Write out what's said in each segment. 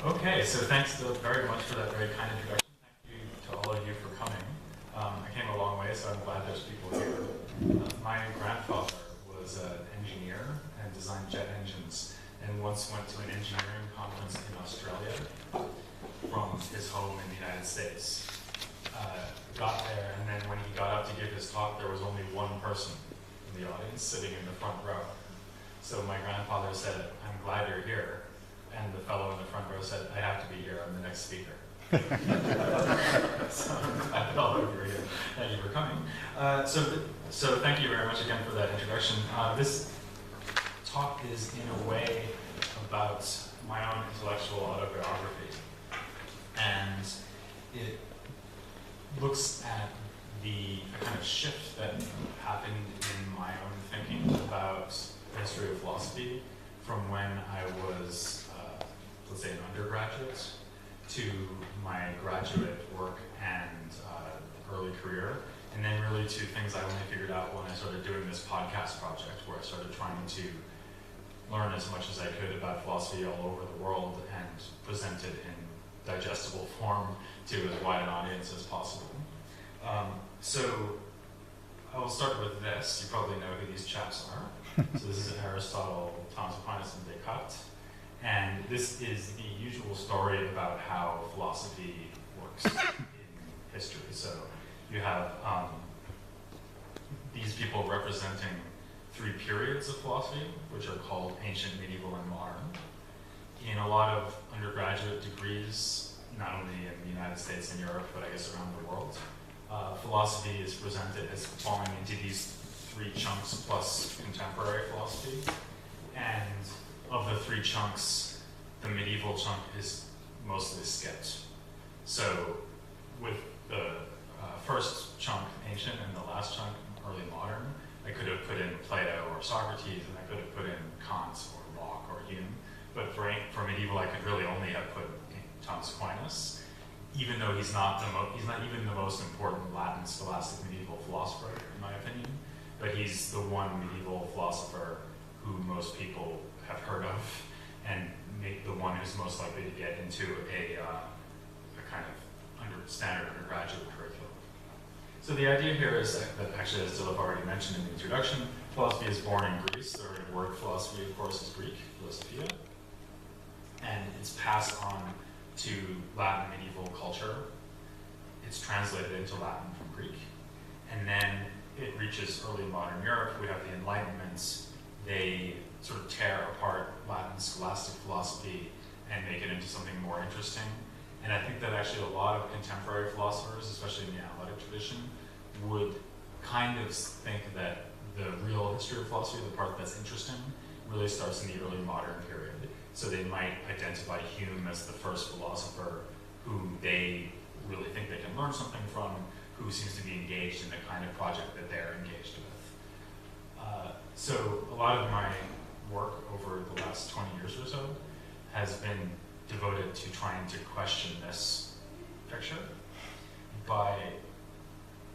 Okay, so thanks very much for that very kind introduction. Thank you to all of you for coming. I came a long way, so I'm glad there's people here. My grandfather was an engineer and designed jet engines, and once went to an engineering conference in Australia from his home in the United States. Got there, and then when he got up to give his talk, there was only one person in the audience sitting in the front row. So my grandfather said, "I'm glad you're here." And the fellow in the front row said, "I have to be here, I'm the next speaker." So I felt over here. Thank you for coming. So thank you very much again for that introduction. This talk is in a way about my own intellectual autobiography. And it looks at the kind of shift that happened in my own thinking about the history of philosophy from when I was let's say an undergraduate to my graduate work and early career, and then really to things I only figured out when I started doing this podcast project, where I started trying to learn as much as I could about philosophy all over the world and present it in digestible form to as wide an audience as possible. So I will start with this. You probably know who these chaps are. So this is Aristotle, Thomas Aquinas, and Descartes. And this is the usual story about how philosophy works in history. So you have these people representing three periods of philosophy, which are called ancient, medieval, and modern. In a lot of undergraduate degrees, not only in the United States and Europe, but I guess around the world, philosophy is presented as falling into these three chunks plus contemporary philosophy. And of the three chunks, the medieval chunk is mostly skipped. So with the first chunk, ancient, and the last chunk, early modern, I could have put in Plato or Socrates, and I could have put in Kant or Locke or Hume. But for medieval, I could really only have put Thomas Aquinas, even though he's not even the most important Latin scholastic medieval philosopher, in my opinion. But he's the one medieval philosopher who most people have heard of, and make the one who's most likely to get into a kind of standard undergraduate curriculum. So the idea here is that actually, as Dilip already mentioned in the introduction, philosophy is born in Greece. The word philosophy, of course, is Greek, philosophia, and it's passed on to Latin medieval culture. It's translated into Latin from Greek, and then it reaches early modern Europe. We have the Enlightenment. They sort of tear apart Latin scholastic philosophy and make it into something more interesting. And I think that actually a lot of contemporary philosophers, especially in the analytic tradition, would kind of think that the real history of philosophy, the part that's interesting, really starts in the early modern period. So they might identify Hume as the first philosopher who they really think they can learn something from, who seems to be engaged in the kind of project that they're engaged with. So a lot of my work over the last 20 years or so has been devoted to trying to question this picture by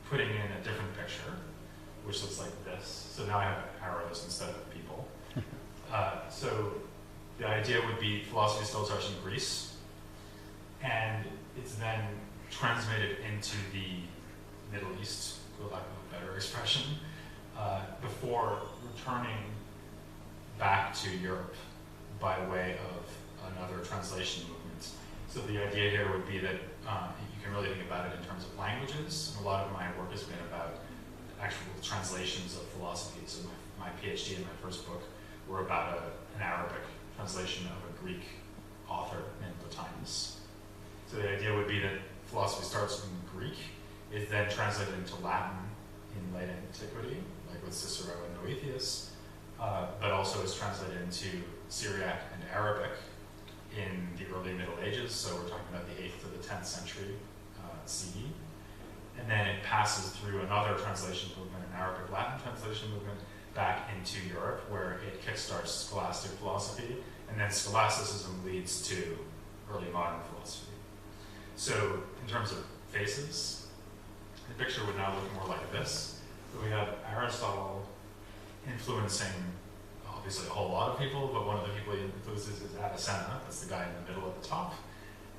putting in a different picture, which looks like this. So now I have arrows instead of people. So the idea would be philosophy still starts in Greece, and it's then transmitted into the Middle East, for lack of a better expression, before returning back to Europe by way of another translation movement. So the idea here would be that you can really think about it in terms of languages. And a lot of my work has been about actual translations of philosophy. So my PhD and my first book were about an Arabic translation of a Greek author named Plotinus. So the idea would be that philosophy starts in Greek, is then translated into Latin in late antiquity, like with Cicero and Boethius, but also is translated into Syriac and Arabic in the early Middle Ages, so we're talking about the 8th to the 10th century CE. And then it passes through another translation movement, an Arabic Latin translation movement, back into Europe, where it kickstarts scholastic philosophy, and then scholasticism leads to early modern philosophy. So in terms of faces, the picture would now look more like this. So we have Aristotle influencing obviously a whole lot of people, but one of the people he influences is Avicenna, that's the guy in the middle at the top,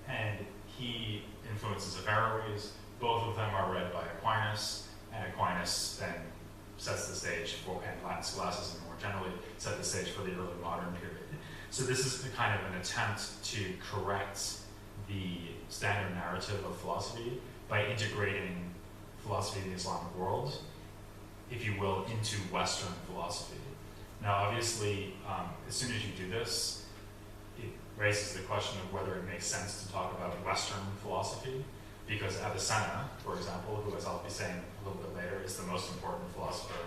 and he influences Averroes. Both of them are read by Aquinas, and Aquinas then sets the stage for, and Latin scholasticism more generally, set the stage for the early modern period. So this is a kind of an attempt to correct the standard narrative of philosophy by integrating philosophy in the Islamic world, if you will, into Western philosophy. Now, obviously, as soon as you do this, it raises the question of whether it makes sense to talk about Western philosophy, because Avicenna, for example, who, as I'll be saying a little bit later, is the most important philosopher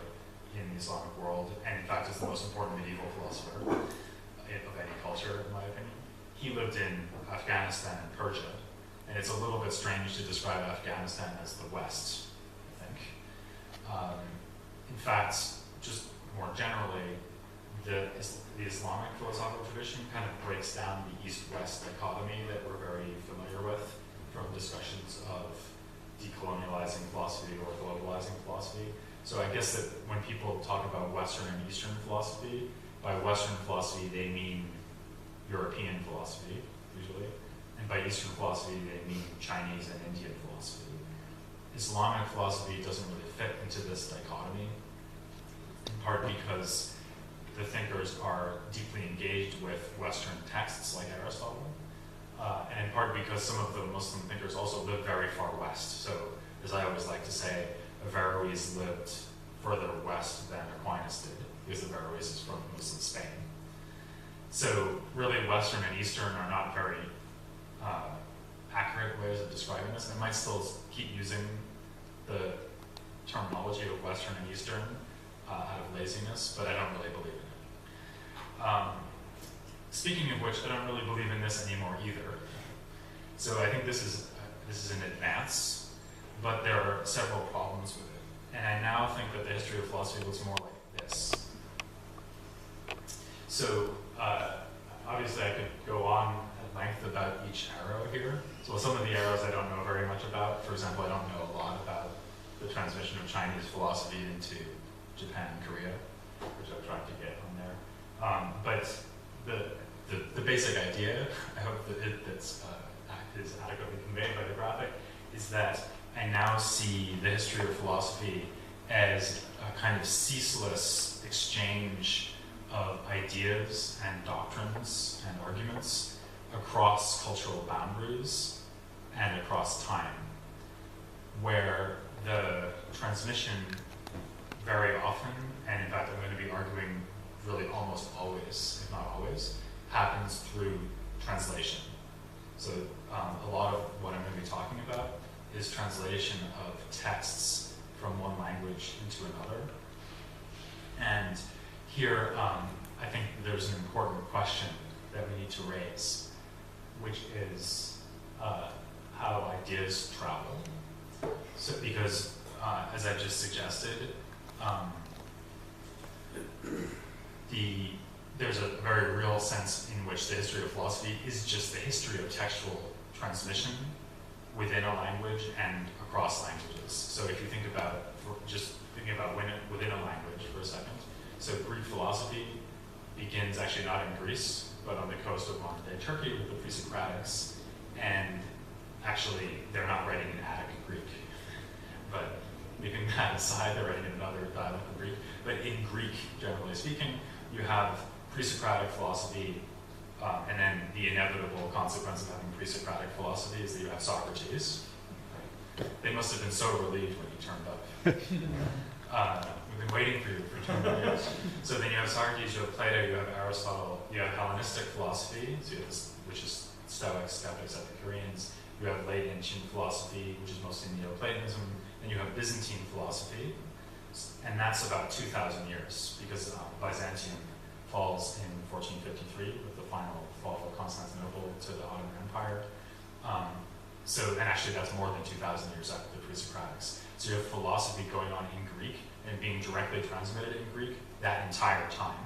in the Islamic world, and in fact is the most important medieval philosopher of any culture, in my opinion. He lived in Afghanistan and Persia, and it's a little bit strange to describe Afghanistan as the West, I think. In fact, just more generally, the Islamic philosophical tradition kind of breaks down the East-West dichotomy that we're very familiar with from discussions of decolonializing philosophy or globalizing philosophy. So I guess that when people talk about Western and Eastern philosophy, by Western philosophy they mean European philosophy, usually, and by Eastern philosophy they mean Chinese and Indian philosophy. Islamic philosophy doesn't really fit into this dichotomy, in part because the thinkers are deeply engaged with Western texts like Aristotle, and in part because some of the Muslim thinkers also live very far west. So, as I always like to say, Averroes lived further west than Aquinas did, because Averroes is from Muslim Spain. So, really, Western and Eastern are not very accurate ways of describing this, and I might still keep using the terminology of Western and Eastern out of laziness, but I don't really believe in it. Speaking of which, I don't really believe in this anymore either. So I think this is an advance, but there are several problems with it. And I now think that the history of philosophy looks more like this. So obviously I could go on at length about each arrow here. So some of the arrows I don't know very much about. For example, I don't know a lot about the transmission of Chinese philosophy into Japan and Korea, which I've tried to get on there. But the basic idea, I hope that is adequately conveyed by the graphic, is that I now see the history of philosophy as a kind of ceaseless exchange of ideas and doctrines and arguments across cultural boundaries and across time, where the transmission very often, and in fact I'm going to be arguing really almost always, if not always, happens through translation. So a lot of what I'm going to be talking about is translation of texts from one language into another. And here I think there's an important question that we need to raise, which is how ideas travel. So because as I just suggested, there's a very real sense in which the history of philosophy is just the history of textual transmission within a language and across languages. So if you think about, just thinking about within a language for a second, so Greek philosophy begins actually not in Greece, but on the coast of modern-day Turkey with the pre-Socratics, and actually they're not writing in Attic Greek, but leaving that aside, they're writing in another dialect of Greek. But in Greek, generally speaking, you have pre-Socratic philosophy, and then the inevitable consequence of having pre-Socratic philosophy is that you have Socrates. Right? They must have been so relieved when he turned up. We've been waiting for you for 200 years. So then you have Socrates, you have Plato, you have Aristotle, you have Hellenistic philosophy, so you have this, which is Stoics, Skeptics, Epicureans. You have late ancient philosophy, which is mostly Neoplatonism, and you have Byzantine philosophy, and that's about 2,000 years, because Byzantium falls in 1453 with the final fall of Constantinople to the Ottoman Empire. And actually that's more than 2,000 years after the pre-Socratics. So you have philosophy going on in Greek and being directly transmitted in Greek that entire time.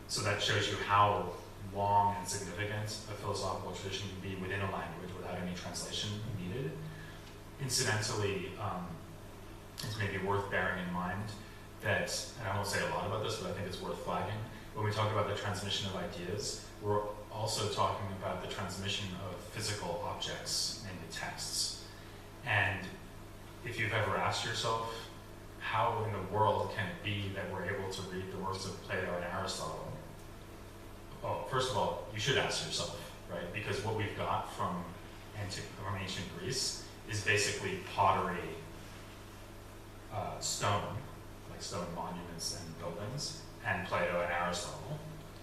So that shows you how long and significant a philosophical tradition can be within a language without any translation needed. Incidentally, it's maybe worth bearing in mind that, and I won't say a lot about this, but I think it's worth flagging, when we talk about the transmission of ideas, we're also talking about the transmission of physical objects, namely texts. And if you've ever asked yourself, how in the world can it be that we're able to read the works of Plato and Aristotle? Well, first of all, you should ask yourself, right? Because what we've got from ancient Greece is basically pottery, stone, like stone monuments and buildings, and Plato and Aristotle,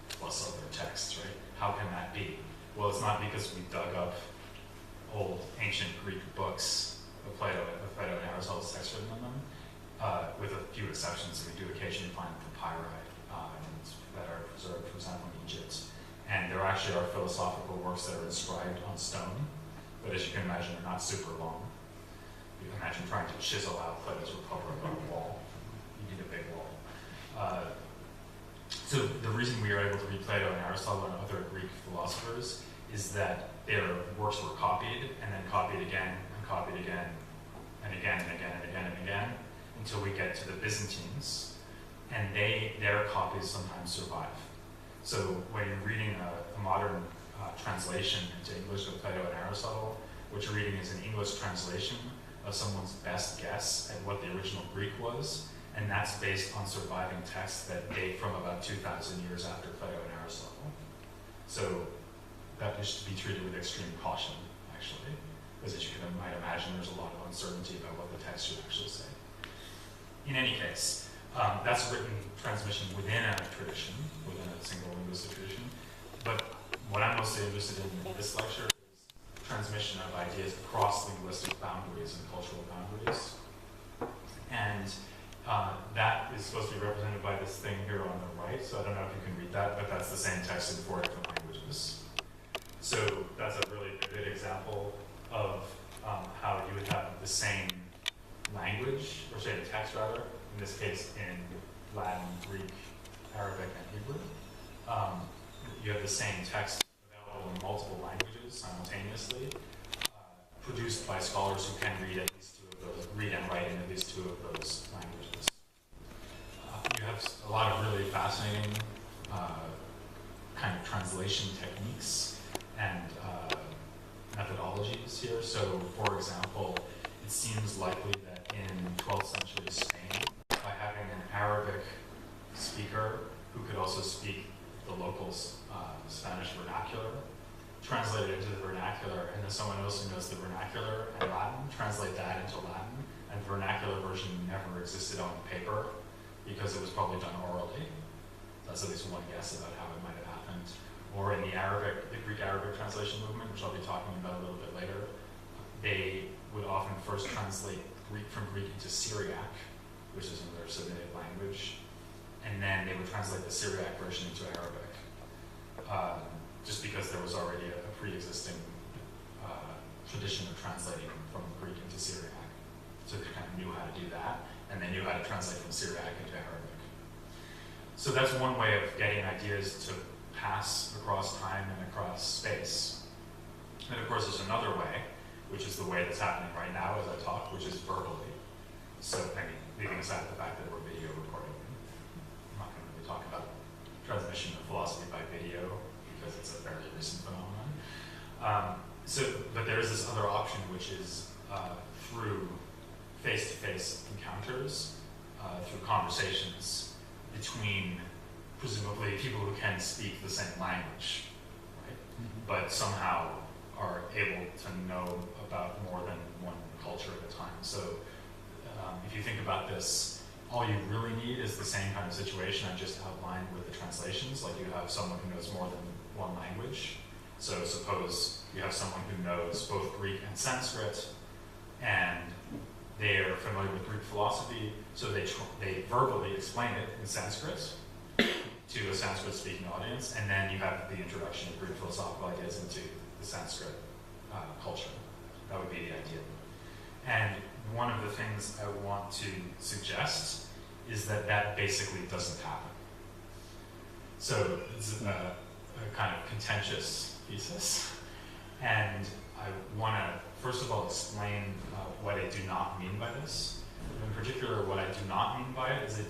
plus other texts, right? How can that be? Well, it's not because we dug up old ancient Greek books of Plato and Aristotle's texts written in them, with a few exceptions. We do occasionally find papyri that are preserved, for example, in Egypt. And there actually are philosophical works that are inscribed on stone, but as you can imagine, they're not super long. You can imagine trying to chisel out Plato's Republic on a wall. You need a big wall. So the reason we are able to read Plato and Aristotle and other Greek philosophers is that their works were copied, and then copied again, and copied again, and again, and again, and again, and again, until we get to the Byzantines, and their copies sometimes survive. So when you're reading a modern translation into English of Plato and Aristotle, what you're reading is an English translation of someone's best guess at what the original Greek was, and that's based on surviving texts that date from about 2,000 years after Plato and Aristotle. So that is to be treated with extreme caution, actually, because as you might imagine, there's a lot of uncertainty about what the text should actually say. In any case, that's written transmission within a tradition, within a single linguistic tradition. But what I'm mostly interested in this lecture is transmission of ideas across linguistic boundaries and cultural boundaries. And that is supposed to be represented by this thing here on the right. So I don't know if you can read that, but that's the same text in 4 different languages. So that's a really good example of how you would have the same language, or say the text rather, in this case in Latin, Greek, Arabic, and Hebrew. You have the same text available in multiple languages simultaneously, produced by scholars who can read at least 2 of those, read and write in at least 2 of those languages. You have a lot of really fascinating kind of translation techniques and methodologies here. So, for example, it seems likely that in 12th century Spain, by having an Arabic speaker who could also speak the local Spanish vernacular, translate it into the vernacular, and then someone else who knows the vernacular and Latin, translate that into Latin, and the vernacular version never existed on paper because it was probably done orally. That's at least one guess about how it might have happened. Or in the Greek Arabic translation movement, which I'll be talking about a little bit later, they would often first translate Greek from Greek into Syriac, which is another Semitic language, and then they would translate the Syriac version into Arabic, just because there was already a pre-existing tradition of translating from Greek into Syriac. So they kind of knew how to do that, and they knew how to translate from Syriac into Arabic. So that's one way of getting ideas to pass across time and across space. And of course, there's another way, which is the way that's happening right now as I talk, which is verbally. So, I mean, leaving aside the fact that we're video recording, I'm not going to really talk about transmission of philosophy by video because it's a fairly recent phenomenon. But there is this other option, which is through face-to-face encounters, through conversations between presumably people who can speak the same language, right? But somehow are able to know about more than one culture at a time. So if you think about this, all you really need is the same kind of situation I just outlined with the translations. Like you have someone who knows more than one language. So suppose you have someone who knows both Greek and Sanskrit, and they are familiar with Greek philosophy, so they verbally explain it in Sanskrit to a Sanskrit-speaking audience, and then you have the introduction of Greek philosophical ideas into the Sanskrit culture. That would be the idea. And one of the things I want to suggest is that basically doesn't happen. So it's a kind of contentious thesis, and I want to first of all explain what I do not mean by this. In particular, what I do not mean by it is I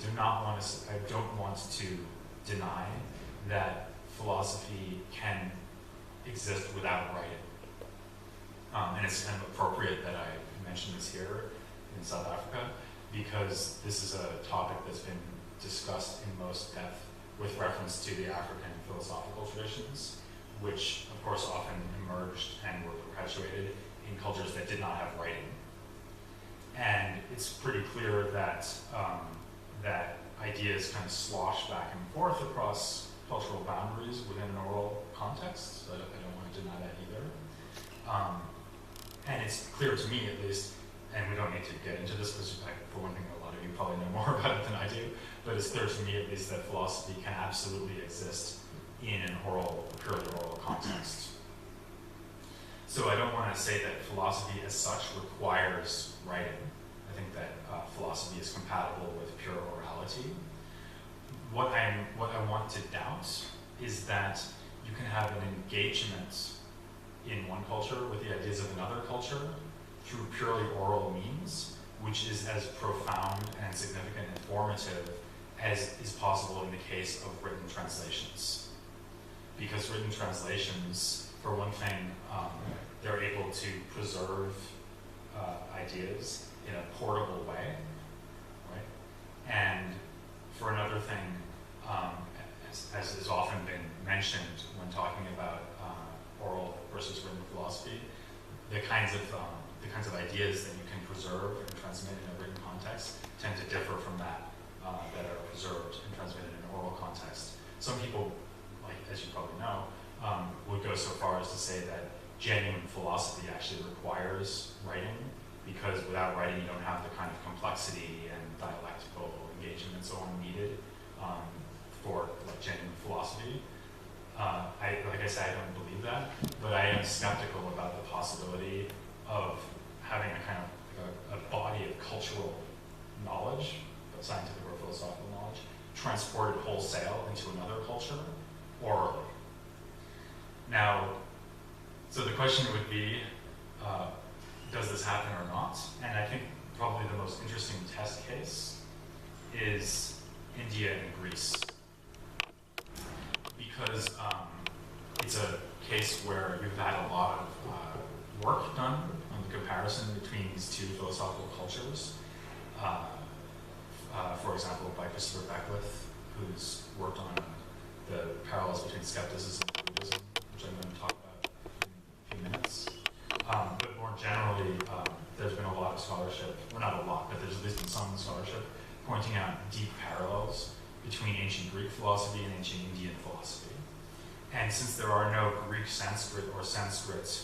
don't want to deny that philosophy can exist without writing. And it's kind of appropriate that I mention this here in South Africa, because this is a topic that's been discussed in most depth with reference to the African philosophical traditions, which of course often emerged and were perpetuated in cultures that did not have writing. And it's pretty clear that that ideas kind of slosh back and forth across cultural boundaries within an oral context. So I don't want to deny that either. And it's clear to me, at least, and we don't need to get into this because, for one thing, a lot of you probably know more about it than I do, but it's clear to me, at least, that philosophy can absolutely exist in an purely oral context. So I don't want to say that philosophy as such requires writing. I think that philosophy is compatible with pure orality. What I want to doubt is that you can have an engagement in one culture with the ideas of another culture through purely oral means, which is as profound and significant and formative as is possible in the case of written translations. Because written translations, for one thing, they're able to preserve ideas in a portable way, right? And for another thing, as has often been mentioned when talking about oral versus written philosophy, the kinds of ideas that you can preserve and transmit in a written context tend to differ from that that are preserved and transmitted in an oral context. Some people, like as you probably know, would go so far as to say that genuine philosophy actually requires writing, because without writing you don't have the kind of complexity and dialectical engagement and so on needed for like genuine philosophy. Like I said, I don't believe that, but I am skeptical about the possibility of having a kind of a body of cultural knowledge, scientific or philosophical knowledge, transported wholesale into another culture orally. Now, so the question would be, does this happen or not? And I think probably the most interesting test case is India and Greece. Because it's a case where you've had a lot of work done on the comparison between these two philosophical cultures. For example, by Christopher Beckwith, who's worked on the parallels between skepticism and Buddhism, which I'm going to talk about in a few minutes. But more generally, there's been a lot of scholarship, well not a lot, but there's at least been some scholarship pointing out deep parallels between ancient Greek philosophy and ancient Indian philosophy. And since there are no Greek Sanskrit or Sanskrit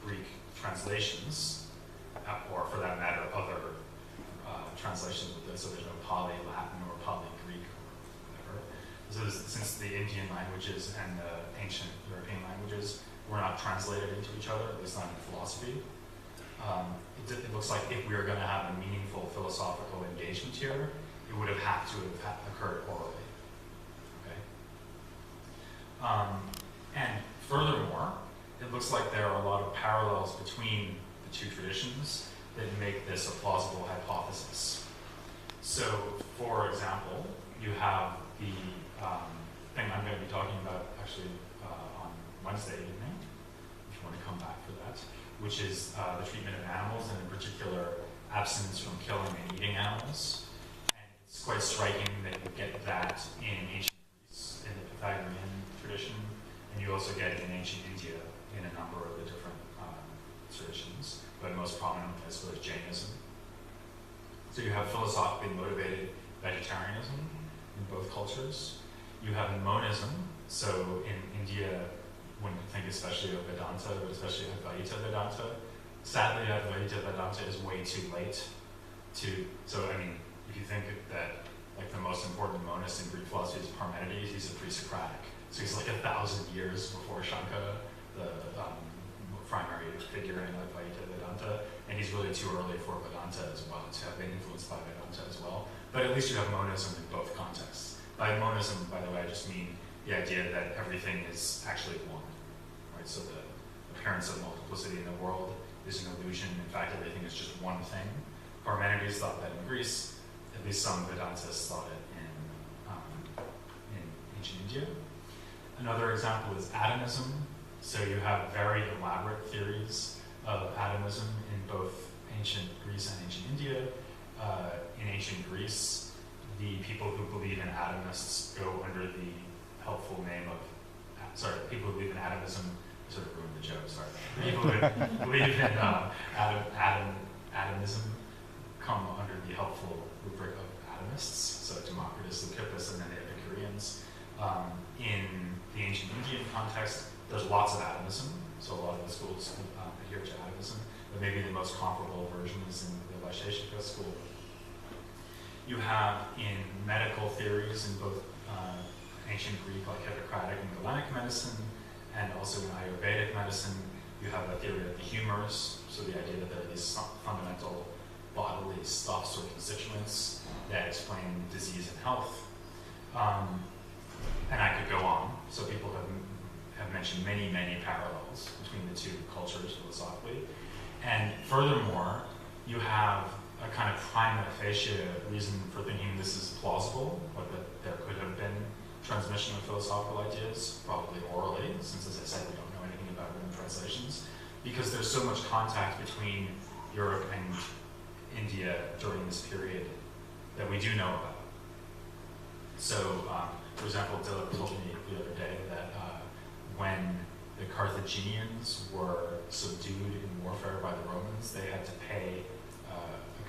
Greek translations, or for that matter, other translations with this, so there's no Pali Latin or Pali Greek or whatever. So since the Indian languages and the ancient European languages were not translated into each other, at least not in philosophy, it looks like if we were going to have a meaningful philosophical engagement here, it would have had to have occurred orally. Okay? And furthermore, it looks like there are a lot of parallels between the two traditions that make this a plausible hypothesis. So, for example, you have the thing I'm going to be talking about actually on Wednesday evening, if you want to come back for that, which is the treatment of animals, and in particular, abstinence from killing and eating animals. And it's quite striking that you get that in ancient Greece, in the Pythagorean tradition, and you also get it in ancient India in a number of the different traditions, but most prominently I suppose Jainism. So you have philosophically motivated vegetarianism in both cultures. You have monism, so in India, when you think especially of Vedanta, but especially Advaita Vedanta, sadly Advaita Vedanta is way too late so I mean, if you think that like the most important monist in Greek philosophy is Parmenides, he's a pre-Socratic. So he's like 1,000 years before Shankara, the primary figure in Advaita Vedanta, and he's really too early for Vedanta as well, to have been influenced by Vedanta as well. But at least you have monism in both contexts. By monism, by the way, I just mean the idea that everything is actually one, right? So the appearance of multiplicity in the world is an illusion. In fact, everything is just one thing. Parmenides thought that in Greece. At least some Vedantists thought it in ancient India. Another example is atomism. So you have very elaborate theories of atomism in both ancient Greece and ancient India. In ancient Greece, the people who believe in atomists go under the helpful name of, people who believe in atomism, sort of ruined the joke, sorry. People who believe in atomism come under the helpful rubric of atomists, so Democritus, Leucippus, and then the Epicureans. In the ancient Indian context, there's lots of atomism, so a lot of the schools adhere to atomism, but maybe the most comparable version is in the Vaisheshika school. You have in medical theories in both ancient Greek, like Hippocratic and Galenic medicine, and also in Ayurvedic medicine, you have a theory of the humors, so the idea that there are these fundamental bodily stuffs or constituents that explain disease and health. And I could go on. So people have mentioned many, many parallels between the two cultures philosophically. And furthermore, you have a kind of prima facie reason for thinking this is plausible, or that there could have been transmission of philosophical ideas, probably orally, since as I said, we don't know anything about written translations, because there's so much contact between Europe and India during this period that we do know about. So, for example, Dilip told me the other day that when the Carthaginians were subdued in warfare by the Romans, they had to pay a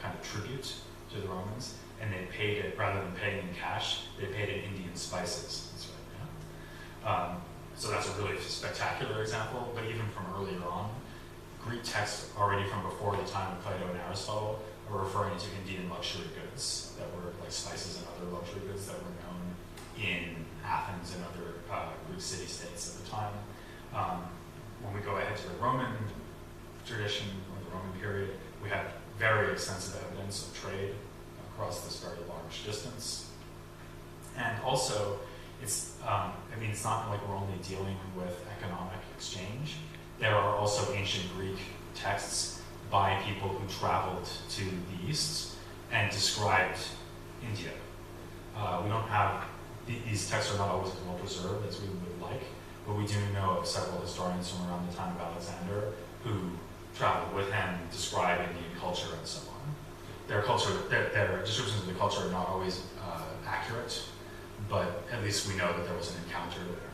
kind of tribute to the Romans, and they paid it, rather than paying in cash, they paid in Indian spices. That's right, yeah. So that's a really spectacular example, but even from earlier on, Greek texts already from before the time of Plato and Aristotle are referring to Indian luxury goods that were like spices and other luxury goods that were known in Athens and other Greek city-states at the time. When we go ahead to the Roman tradition, or the Roman period, we have very extensive evidence of trade across this very large distance. And also, it's not like we're only dealing with economic exchange. There are also ancient Greek texts by people who traveled to the East and described India. We don't have, these texts are not always as well preserved as we would like, but we do know of several historians from around the time of Alexander who traveled with him, describe Indian culture and so on. Their descriptions of the culture are not always accurate, but at least we know that there was an encounter there.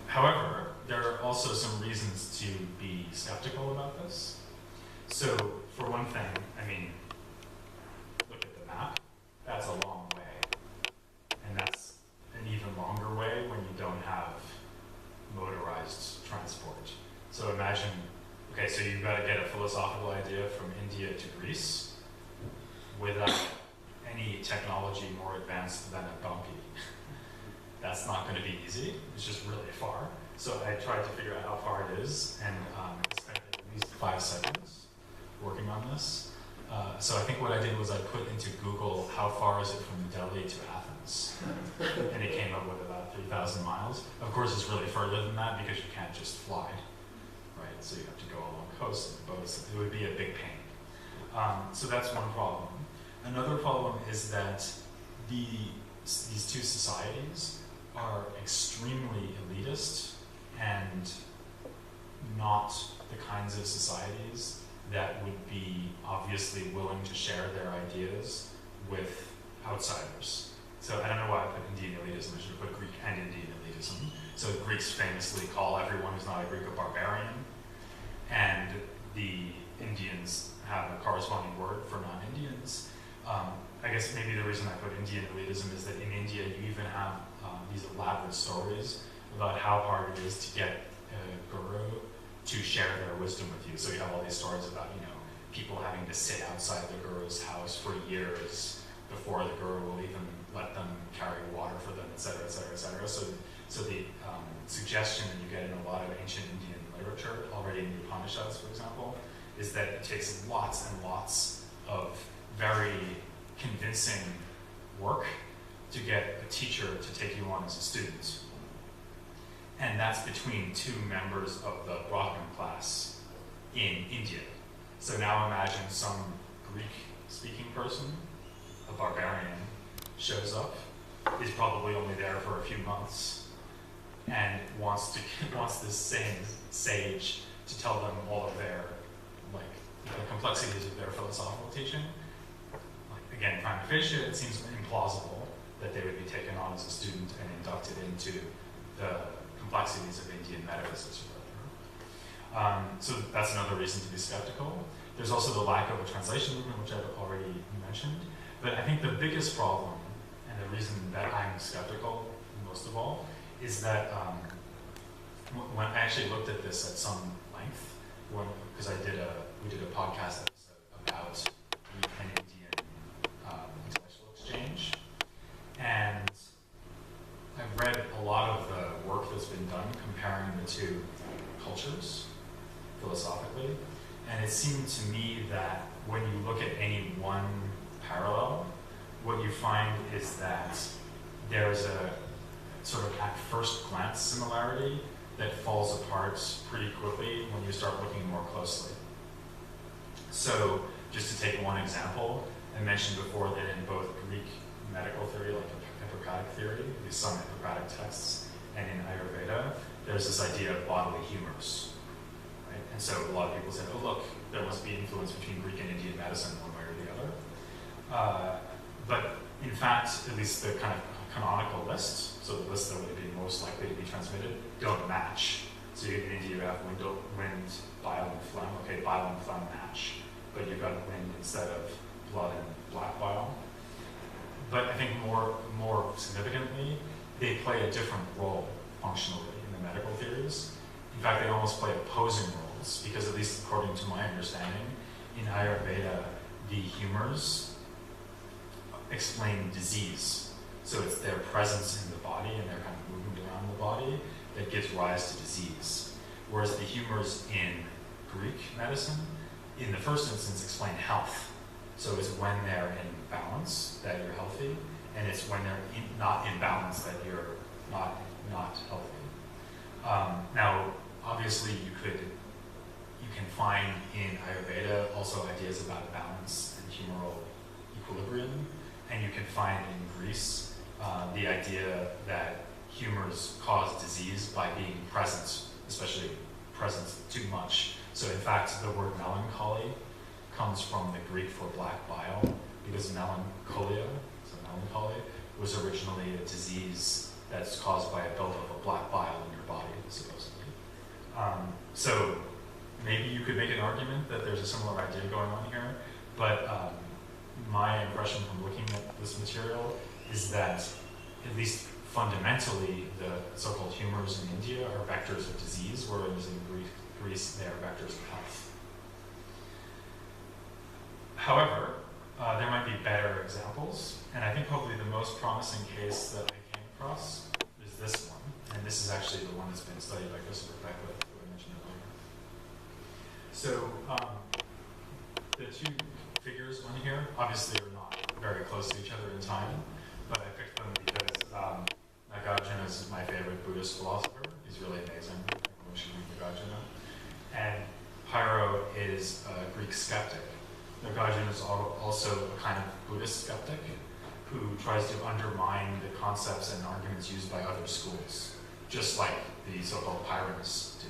However, there are also some reasons to be skeptical about this. So, for one thing, look at the map. That's a long way. And that's an even longer way when you don't have motorized transport. So imagine, okay, so you've got to get a philosophical idea from India to Greece without any technology more advanced than a donkey. That's not going to be easy. It's just really far. So I tried to figure out how far it is, and I spent at least 5 seconds working on this. So I think what I did was I put into Google, how far is it from Delhi to Athens? And it came up with about 3,000 miles. Of course, it's really further than that because you can't just fly, right? So you have to go along coast and boats. It would be a big pain. So that's one problem. Another problem is that these two societies are extremely elitist and not the kinds of societies that would be obviously willing to share their ideas with outsiders. So I don't know why I put Indian elitism, I should have put Greek and Indian elitism. So the Greeks famously call everyone who's not a Greek a barbarian, and the Indians have a corresponding word for non-Indians. I guess maybe the reason I put Indian elitism is that in India you even have these elaborate stories about how hard it is to get a guru to share their wisdom with you. So you have all these stories about, people having to sit outside the guru's house for years before the guru will even let them carry water for them, et cetera, et cetera, et cetera. So the suggestion that you get in a lot of ancient Indian literature, already in the Upanishads, for example, is that it takes lots and lots of very convincing work to get a teacher to take you on as a student. And that's between 2 members of the Brahmin class in India. So now imagine some Greek-speaking person, a barbarian, shows up, is probably only there for a few months, and wants this same sage to tell them all of their, like, the complexities of their philosophical teaching. Like, again, prima facie, it seems implausible that they would be taken on as a student and inducted into the complexities of Indian metaphysics or whatever. So that's another reason to be skeptical. There's also the lack of a translation movement, which I've already mentioned. But I think the biggest problem, and the reason that I'm skeptical most of all, is that when I actually looked at this at some length, because we did a podcast episode about Greek and Indian intellectual exchange, and I've read a lot of the work that's been done comparing the two cultures philosophically, and it seemed to me that when you look at any one parallel, what you find is that there's a sort of at first glance similarity that falls apart pretty quickly when you start looking more closely. So just to take one example, I mentioned before that in both Greek medical theory, like Hippocratic theory, these some Hippocratic texts, and in Ayurveda, there's this idea of bodily humors. Right? And so a lot of people say, oh look, there must be influence between Greek and Indian medicine one way or the other. But in fact, at least the kind of canonical list, so the list that would be most likely to be transmitted, don't match. So in India you have wind, bile, and phlegm. Okay, bile and phlegm match, but you've got wind instead of blood and black bile. But I think more significantly, they play a different role functionally in the medical theories. In fact, they almost play opposing roles, because at least according to my understanding, in Ayurveda, the humors explain disease. So it's their presence in the body and their kind of movement around the body that gives rise to disease. Whereas the humors in Greek medicine, in the first instance, explain health. So it's when they're in balance that you're healthy, and it's when they're not in balance that you're not healthy. Now, obviously, you can find in Ayurveda also ideas about balance and humoral equilibrium, and you can find in Greece the idea that humors cause disease by being present, especially present too much. So in fact, the word melancholy comes from the Greek for black bile, because melancholia, so melancholy, was originally a disease that's caused by a buildup of black bile in your body, supposedly. So maybe you could make an argument that there's a similar idea going on here, but my impression from looking at this material is that, at least fundamentally, the so-called humors in India are vectors of disease, whereas in Greece they are vectors of health. However, there might be better examples, and I think probably the most promising case that I came across is this one, and this is actually the one that's been studied by Christopher Beckwith, who I mentioned earlier. So the two figures on here obviously are not very close to each other in time, but I picked them because Nagarjuna is my favorite Buddhist philosopher. He's really amazing. Everyone should read Nagarjuna. And Pyro is a Greek skeptic. Nagarjuna is also a kind of Buddhist skeptic who tries to undermine the concepts and arguments used by other schools, just like the so-called Pyrrhonists do.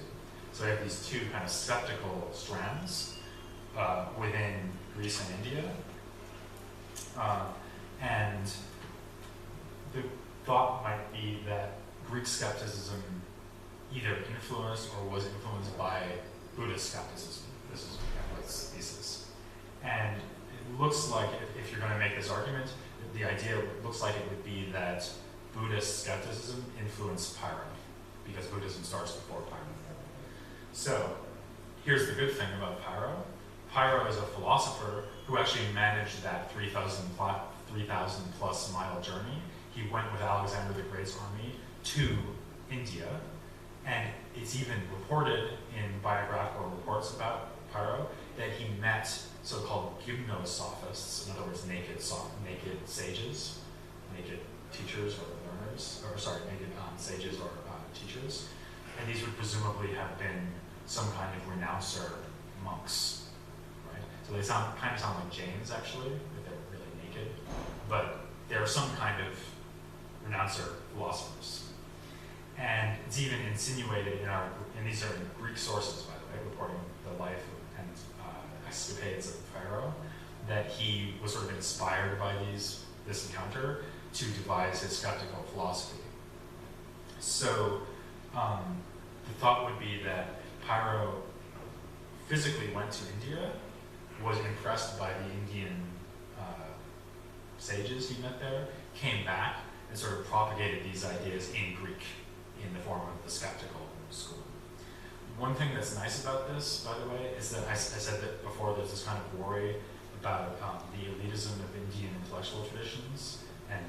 So we have these two kind of skeptical strands within Greece and India. And the thought might be that Greek skepticism either influenced or was influenced by Buddhist skepticism. This is Beckwith's thesis. And it looks like, if you're going to make this argument, the idea looks like it would be that Buddhist skepticism influenced Pyrrho, because Buddhism starts before Pyrrho. So here's the good thing about Pyrrho. Pyrrho is a philosopher who actually managed that 3,000 plus mile journey. He went with Alexander the Great's army to India, and it's even reported in biographical reports about Pyrrho that he met so-called gymnosophists, in other words, naked sages, naked teachers or learners, or sorry, naked sages or teachers, and these would presumably have been some kind of renouncer monks. So they kind of sound like Jains, actually, if they're really naked. But they're some kind of renouncer philosophers. And it's it's even insinuated in these are Greek sources, by the way, reporting the life and escapades of Pharaoh, that he was sort of inspired by this encounter to devise his skeptical philosophy. So the thought would be that Pharaoh physically went to India, was impressed by the Indian sages he met there, came back, and sort of propagated these ideas in Greek in the form of the skeptical school. One thing that's nice about this, by the way, is that I said that before, there's this kind of worry about the elitism of Indian intellectual traditions, and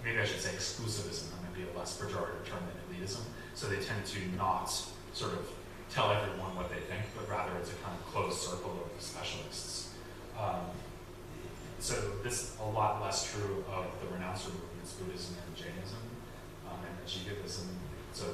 maybe I should say exclusivism, that might be a less pejorative term than elitism. So they tend to not sort of tell everyone what they think, but rather it's a kind of closed circle of specialists. So this is a lot less true of the renouncer movements, Buddhism and Jainism, and Jivaism, so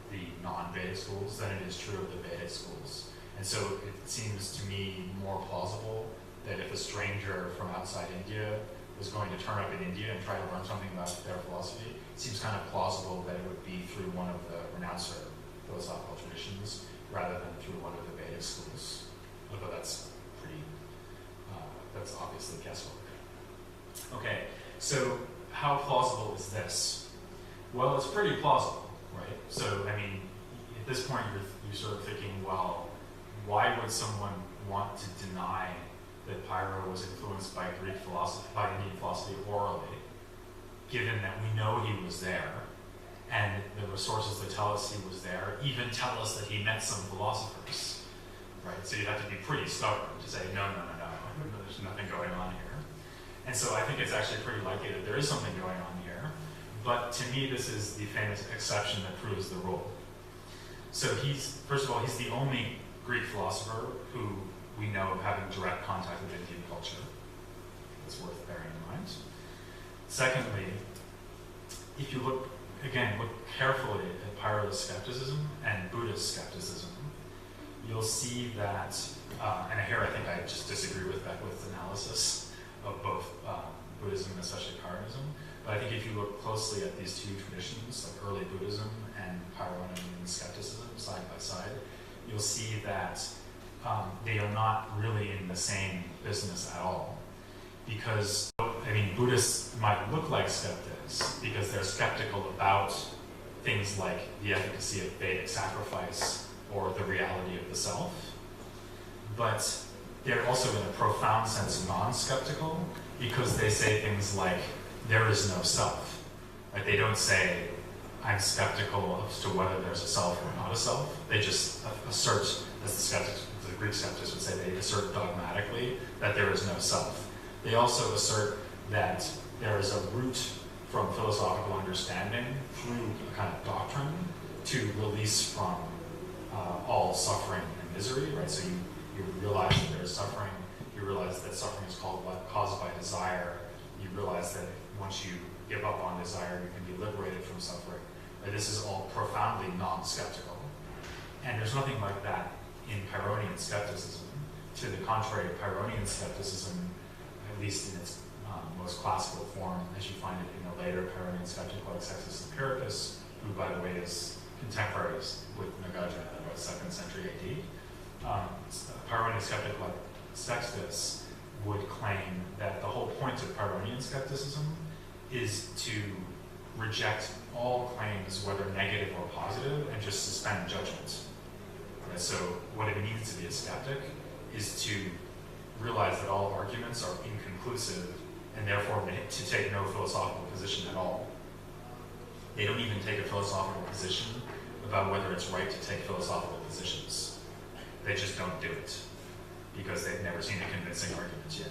the non-Vedic schools, than it is true of the Vedic schools. And so it seems to me more plausible that if a stranger from outside India was going to turn up in India and try to learn something about their philosophy, it seems kind of plausible that it would be through one of the renouncer philosophical traditions rather than through one of the Vedic schools, although that's obviously guesswork. Okay, so how plausible is this? Well, it's pretty plausible, right? So, I mean, at this point, you're sort of thinking, well, why would someone want to deny that Pyrrho was influenced by Greek philosophy, by Indian philosophy orally, given that we know he was there, and the resources that tell us he was there even tell us that he met some philosophers, right? So you'd have to be pretty stubborn to say, no, there's nothing going on here. And so I think it's actually pretty likely that there is something going on here, but to me this is the famous exception that proves the rule. So first of all, he's the only Greek philosopher who we know of having direct contact with Indian culture. That's worth bearing in mind. Secondly, if you look carefully at Pyrrho's skepticism and Buddhist skepticism, you'll see that, and here I think I just disagree with Beckwith's analysis of both Buddhism and especially Pyrrhonism, but I think if you look closely at these two traditions, like early Buddhism and Pyrrhonian skepticism side by side, you'll see that they are not really in the same business at all. Because, I mean, Buddhists might look like skeptics because they're skeptical about things like the efficacy of Vedic sacrifice or the reality of the self. But they're also in a profound sense non-skeptical because they say things like, there is no self. Like, they don't say, I'm skeptical as to whether there's a self or not a self. They just assert, as the Greek skeptics would say, they assert dogmatically that there is no self. They also assert that there is a route from philosophical understanding through a kind of doctrine to release from all suffering and misery, right? So you realize that there is suffering, you realize that suffering is caused by desire, you realize that once you give up on desire, you can be liberated from suffering. Right? This is all profoundly non-skeptical. And there's nothing like that in Pyrrhonian skepticism. To the contrary, Pyrrhonian skepticism, at least in its most classical form, as you find it in a later Pyrrhonian skeptic like Sextus Empiricus, who, by the way, is contemporaries with Nagarjuna in about 2nd century AD. Pyrrhonian skeptic like Sextus would claim that the whole point of Pyrrhonian skepticism is to reject all claims, whether negative or positive, and just suspend judgment. Right? So what it means to be a skeptic is to realize that all arguments are inconclusive and therefore to take no philosophical position at all. They don't even take a philosophical position about whether it's right to take philosophical positions. They just don't do it because they've never seen a convincing argument yet.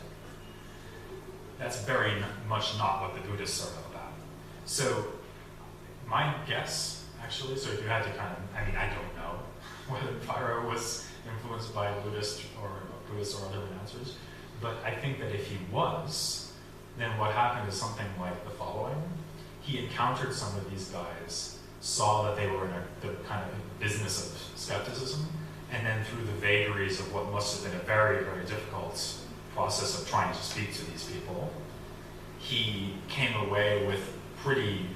That's very much not what the Buddhists are about. So my guess, actually, so if you had to I don't know whether Pyrrho was influenced by Buddhists or other renouncers, but I think that if he was, then what happened is something like the following. He encountered some of these guys, saw that they were in the kind of business of skepticism, and then through the vagaries of what must have been a very, very difficult process of trying to speak to these people, he came away with pretty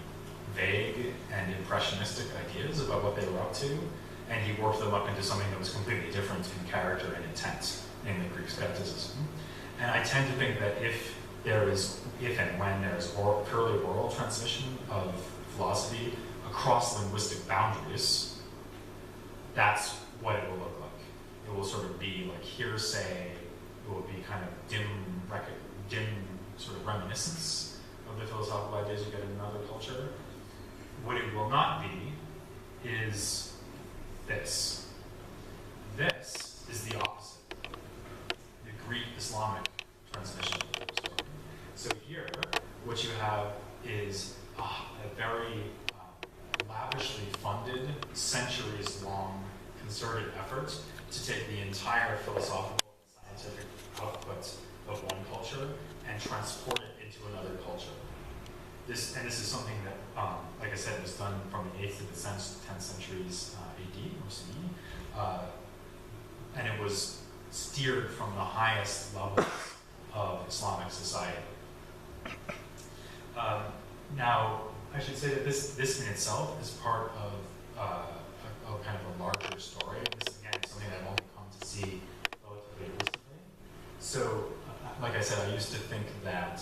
vague and impressionistic ideas about what they were up to, and he worked them up into something that was completely different in character and intent, namely Greek skepticism. And I tend to think that if and when there is purely oral transmission of philosophy across linguistic boundaries, that's what it will look like. It will sort of be like hearsay, it will be kind of dim sort of reminiscence of the philosophical ideas you get in another culture. What it will not be is this. This is the opposite. The Greek Islamic transmission of the story. So here, what you have is a very lavishly funded, centuries-long concerted effort to take the entire philosophical and scientific output of one culture and transport it into another culture. This is something that, like I said, was done from the 8th to the 10th centuries AD or CE, and it was steered from the highest levels of Islamic society. Now, I should say that this in itself is part of kind of a larger story. This, again, is something that I've only come to see relatively recently. So, like I said, I used to think that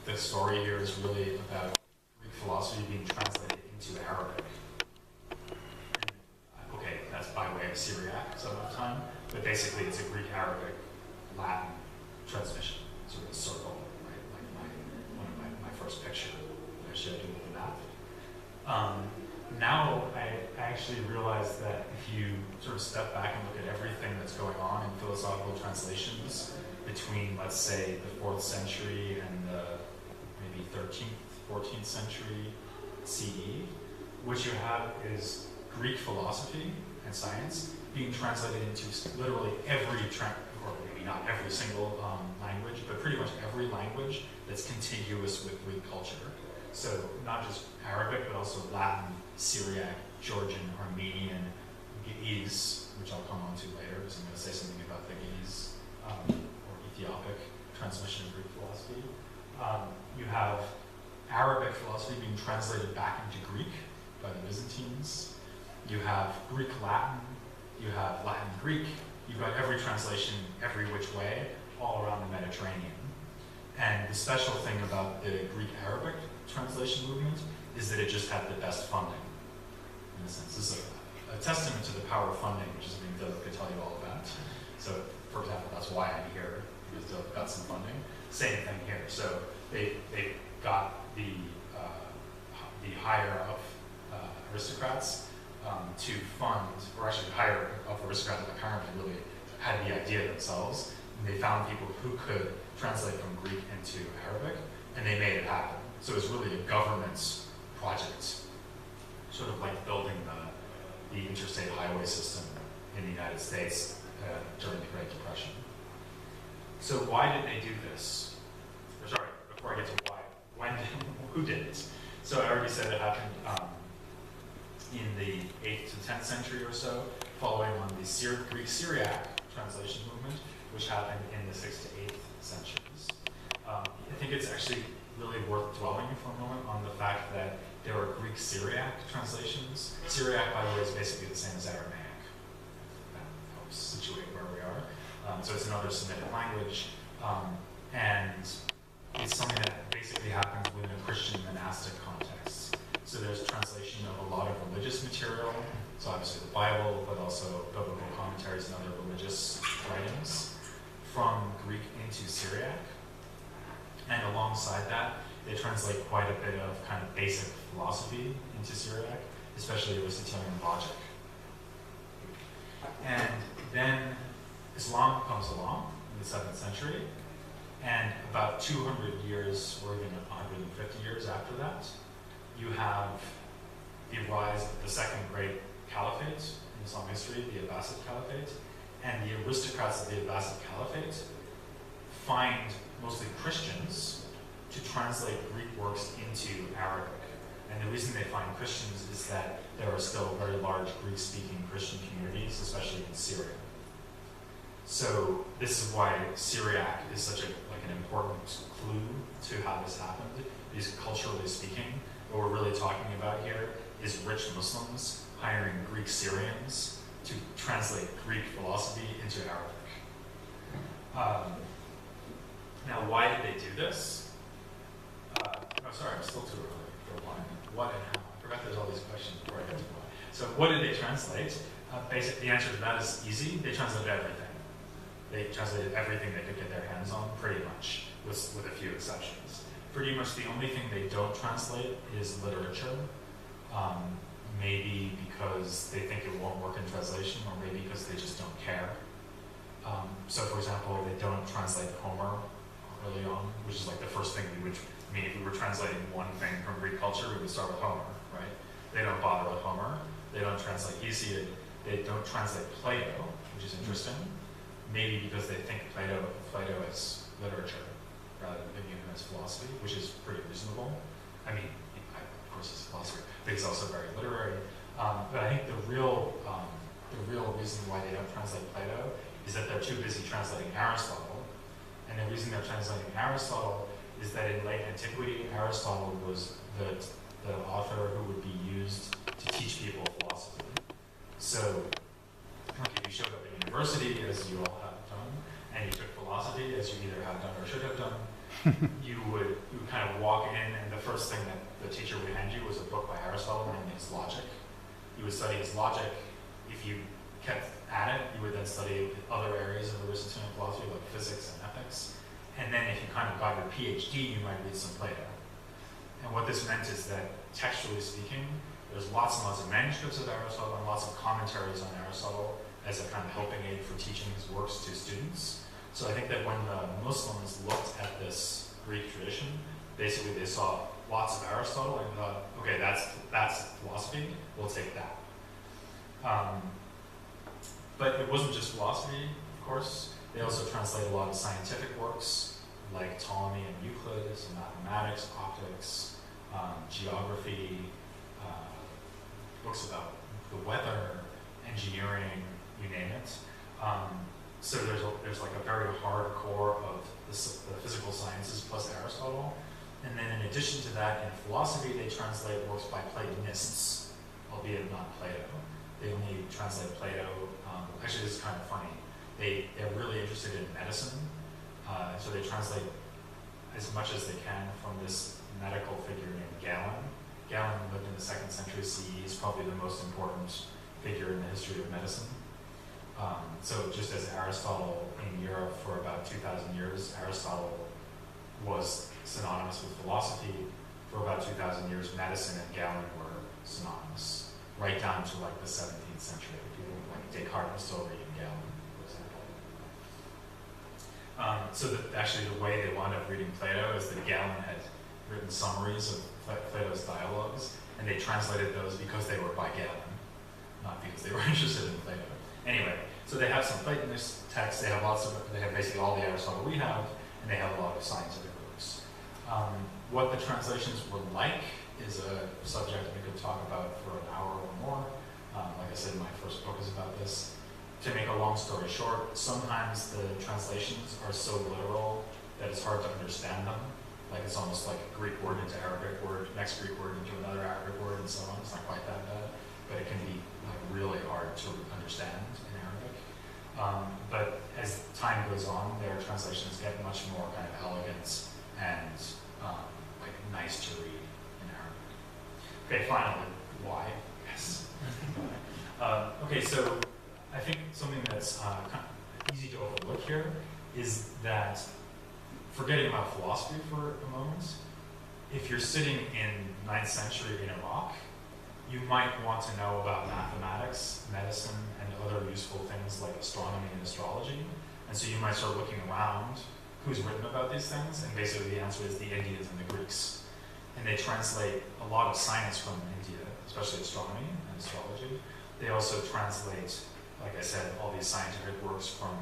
the story here is really about Greek philosophy being translated into Arabic. And, okay, that's by way of Syriac some of the time, but basically it's a Greek-Arabic Latin transmission, sort of a circle, right? Like one of my first picture that I showed you with the map. Now I actually realize that if you sort of step back and look at everything that's going on in philosophical translations between, let's say, the 4th century and the maybe 13th, 14th century CE, what you have is Greek philosophy and science being translated into literally every, or maybe not every single language, but pretty much every language that's contiguous with Greek culture. So not just Arabic, but also Latin, Syriac, Georgian, Armenian, Ge'ez, which I'll come on to later, because I'm going to say something about the Ge'ez, or Ethiopic transmission of Greek philosophy. You have Arabic philosophy being translated back into Greek by the Byzantines. You have Greek Latin, you have Latin Greek, you've got every translation every which way, all around the Mediterranean. And the special thing about the Greek Arabic translation movement is that it just had the best funding, in a sense. This is a testament to the power of funding, which is something Doug could tell you all about. So, for example, that's why I'm here, because Doug got some funding. Same thing here. So they got the higher of aristocrats to fund, or actually higher of aristocrats that apparently really had the idea themselves. And they found people who could translate from Greek into Arabic, and they made it happen. So it's really a government project, sort of like building the interstate highway system in the United States during the Great Depression. So why did they do this? Or sorry, before I get to why, who did it? So I already said it happened in the 8th to 10th century or so, following on the Greek Syriac translation movement, which happened in the 6th to 8th centuries. I think it's actually really worth dwelling for a moment on the fact that there are Greek Syriac translations. Syriac, by the way, is basically the same as Aramaic. That helps situate where we are. So it's another Semitic language, and it's something that basically happens within a Christian monastic context. So there's translation of a lot of religious material, so obviously the Bible, but also biblical commentaries and other religious writings from Greek into Syriac. And alongside that, they translate quite a bit of kind of basic philosophy into Syriac, especially Aristotelian logic. And then Islam comes along in the 7th century, and about 200 years, or even 150 years after that, you have the rise of the second great caliphate in Islam history, the Abbasid Caliphate, and the aristocrats of the Abbasid Caliphate find mostly Christians to translate Greek works into Arabic. And the reason they find Christians is that there are still very large Greek-speaking Christian communities, especially in Syria. So this is why Syriac is such an important clue to how this happened, because culturally speaking, What we're really talking about here is rich Muslims hiring Greek Syrians to translate Greek philosophy into Arabic. Now, why did they do this? Sorry, I'm still too early for why. What and how? I forgot there's all these questions before I get to why. So what did they translate? The answer to that is easy. They translated everything. They translated everything they could get their hands on, pretty much, with a few exceptions. Pretty much the only thing they don't translate is literature. Maybe because they think it won't work in translation, or maybe because they just don't care. So for example, they don't translate Homer early on, which is like the first thing we would, if we were translating one thing from Greek culture, we would start with Homer, right? They don't bother with Homer. They don't translate Hesiod. They don't translate Plato, which is interesting. Maybe because they think Plato is literature rather than thinking of him as philosophy, which is pretty reasonable. Of course he's a philosopher, but he's also very literary. But I think the real reason why they don't translate Plato is that they're too busy translating Aristotle. And the reason they're translating Aristotle is that in late antiquity, Aristotle was the author who would be used to teach people philosophy. So, if you showed up at university, as you all have done, and you took philosophy, as you either have done or should have done, you would kind of walk in, and the first thing that the teacher would hand you was a book by Aristotle named his Logic. You would study his Logic. If you kept at it, you would then study other areas of Aristotelian philosophy, like physics and ethics. And then if you kind of got your PhD, you might read some Plato. And what this meant is that, textually speaking, there's lots and lots of manuscripts of Aristotle and lots of commentaries on Aristotle as a kind of helping aid for teaching his works to students. So I think that when the Muslims looked at this Greek tradition, basically they saw lots of Aristotle and thought, okay, that's philosophy, we'll take that. But it wasn't just philosophy, of course. They also translate a lot of scientific works, like Ptolemy and Euclid, so mathematics, optics, geography, books about the weather, engineering, you name it. So there's like a very hard core of the physical sciences plus Aristotle. And then in addition to that, in philosophy, they translate works by Platonists, albeit not Plato. They only translate Plato. Actually, this is kind of funny. They're really interested in medicine, so they translate as much as they can from this medical figure named Galen. Galen lived in the 2nd century CE. He's probably the most important figure in the history of medicine. So just as Aristotle in Europe for about 2,000 years, Aristotle was synonymous with philosophy. For about 2,000 years, medicine and Galen were synonymous, right down to like the 17th century. People like Descartes was still reading Galen, for example. Actually the way they wound up reading Plato is that Galen had written summaries of Plato's dialogues, and they translated those because they were by Galen, not because they were interested in Plato. Anyway, so they have some Platonist texts, they have basically all the Aristotle we have, and they have a lot of scientific works. What the translations were like is a subject we could talk about for an hour or more. Like I said, my first book is about this. To make a long story short, sometimes the translations are so literal that it's hard to understand them. Like it's almost like a Greek word into Arabic word, next Greek word into another Arabic word, and so on. It's not quite that bad, but it can be like really hard to understand in Arabic. But as time goes on, their translations get much more kind of elegant and like nice to read in Arabic. Okay, finally, why? Yes. Okay, so I think something that's kind of easy to overlook here is that, forgetting about philosophy for a moment, if you're sitting in 9th century in Iraq, you might want to know about mathematics, medicine, and other useful things like astronomy and astrology. And so you might start looking around who's written about these things, and basically the answer is the Indians and the Greeks. And they translate a lot of science from India, especially astronomy and astrology. They also translate, like I said, all these scientific works from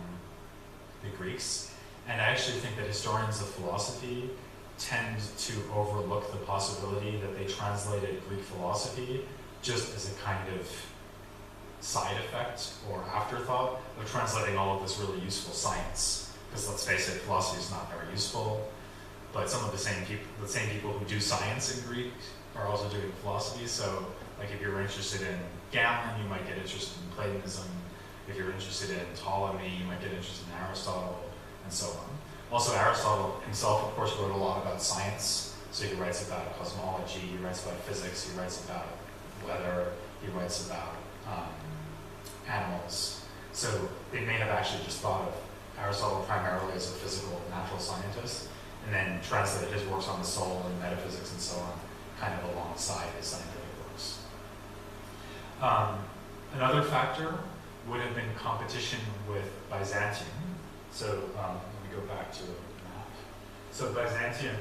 the Greeks. And I actually think that historians of philosophy tend to overlook the possibility that they translated Greek philosophy just as a kind of side effect or afterthought of translating all of this really useful science. Because let's face it, philosophy is not very useful. But some of the same people who do science in Greek are also doing philosophy. So, like if you're interested in Galen, you might get interested in Platonism. If you're interested in Ptolemy, you might get interested in Aristotle, and so on. Also, Aristotle himself, of course, wrote a lot about science. So he writes about cosmology, he writes about physics, he writes about weather, he writes about animals. So they may have actually just thought of Aristotle primarily as a physical, natural scientist, and then translated his works on the soul and metaphysics and so on, kind of alongside his scientific works. Another factor would have been competition with Byzantium. So let me go back to a map. So Byzantium,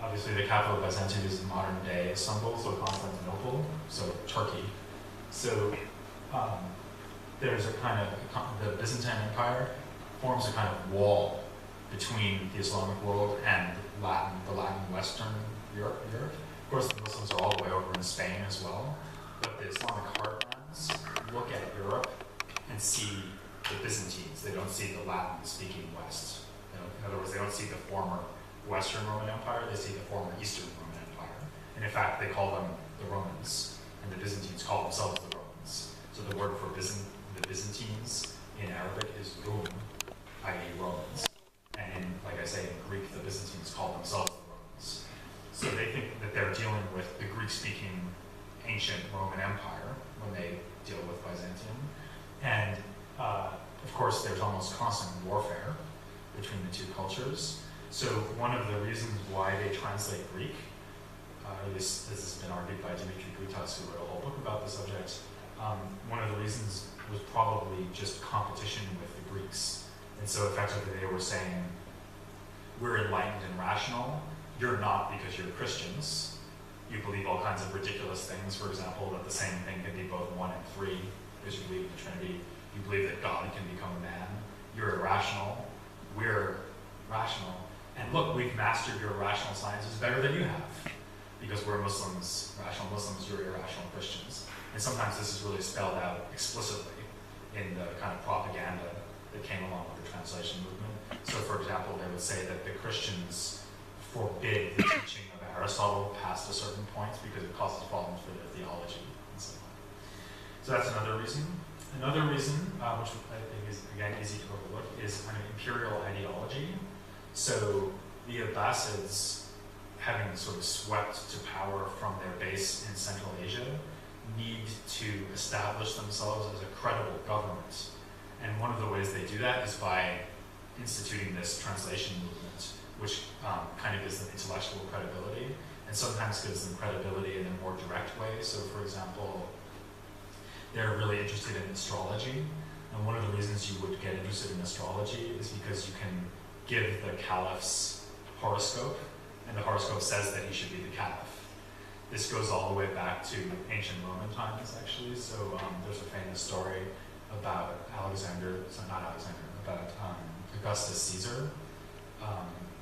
obviously the capital of Byzantium is modern day Istanbul, so Constantinople, so Turkey. So there's a kind of, the Byzantine Empire forms a kind of wall between the Islamic world and the Latin Western Europe. Of course, the Muslims are all the way over in Spain as well, but the Islamic heartlands look at Europe and see the Byzantines. They don't see the Latin-speaking West. In other words, they don't see the former Western Roman Empire, they see the former Eastern Roman Empire. And in fact, they call them the Romans, and the Byzantines call themselves the Romans. So the word for the Byzantines in Arabic is Rum, i.e. Romans. And in, like I say, in Greek, the Byzantines call themselves the Romans. So they think that they're dealing with the Greek-speaking ancient Roman Empire when they deal with Byzantium. And of course, there's almost constant warfare between the two cultures. So one of the reasons why they translate Greek, at least this has been argued by Dimitri Gutas, who wrote a whole book about the subject, one of the reasons was probably just competition with the Greeks. And so effectively they were saying, we're enlightened and rational, you're not because you're Christians. You believe all kinds of ridiculous things, for example, that the same thing can be both 1 and 3, because you believe in the Trinity. You believe that God can become a man. You're irrational, we're rational. And look, we've mastered your rational sciences better than you have, because we're Muslims, rational Muslims, you're irrational Christians. And sometimes this is really spelled out explicitly in the kind of propaganda that came along with the translation movement. So for example, they would say that the Christians forbid the teaching of Aristotle past a certain point because it causes problems for their theology and so on. So that's another reason. Another reason, which I think is, again, easy to overlook, is kind of imperial ideology. So the Abbasids, having sort of swept to power from their base in Central Asia, need to establish themselves as a credible government. And one of the ways they do that is by instituting this translation movement, which kind of gives them intellectual credibility, and sometimes gives them credibility in a more direct way. So for example, they're really interested in astrology, and one of the reasons you would get interested in astrology is because you can give the caliph's horoscope, and the horoscope says that he should be the caliph. This goes all the way back to ancient Roman times, actually. So there's a famous story about Augustus Caesar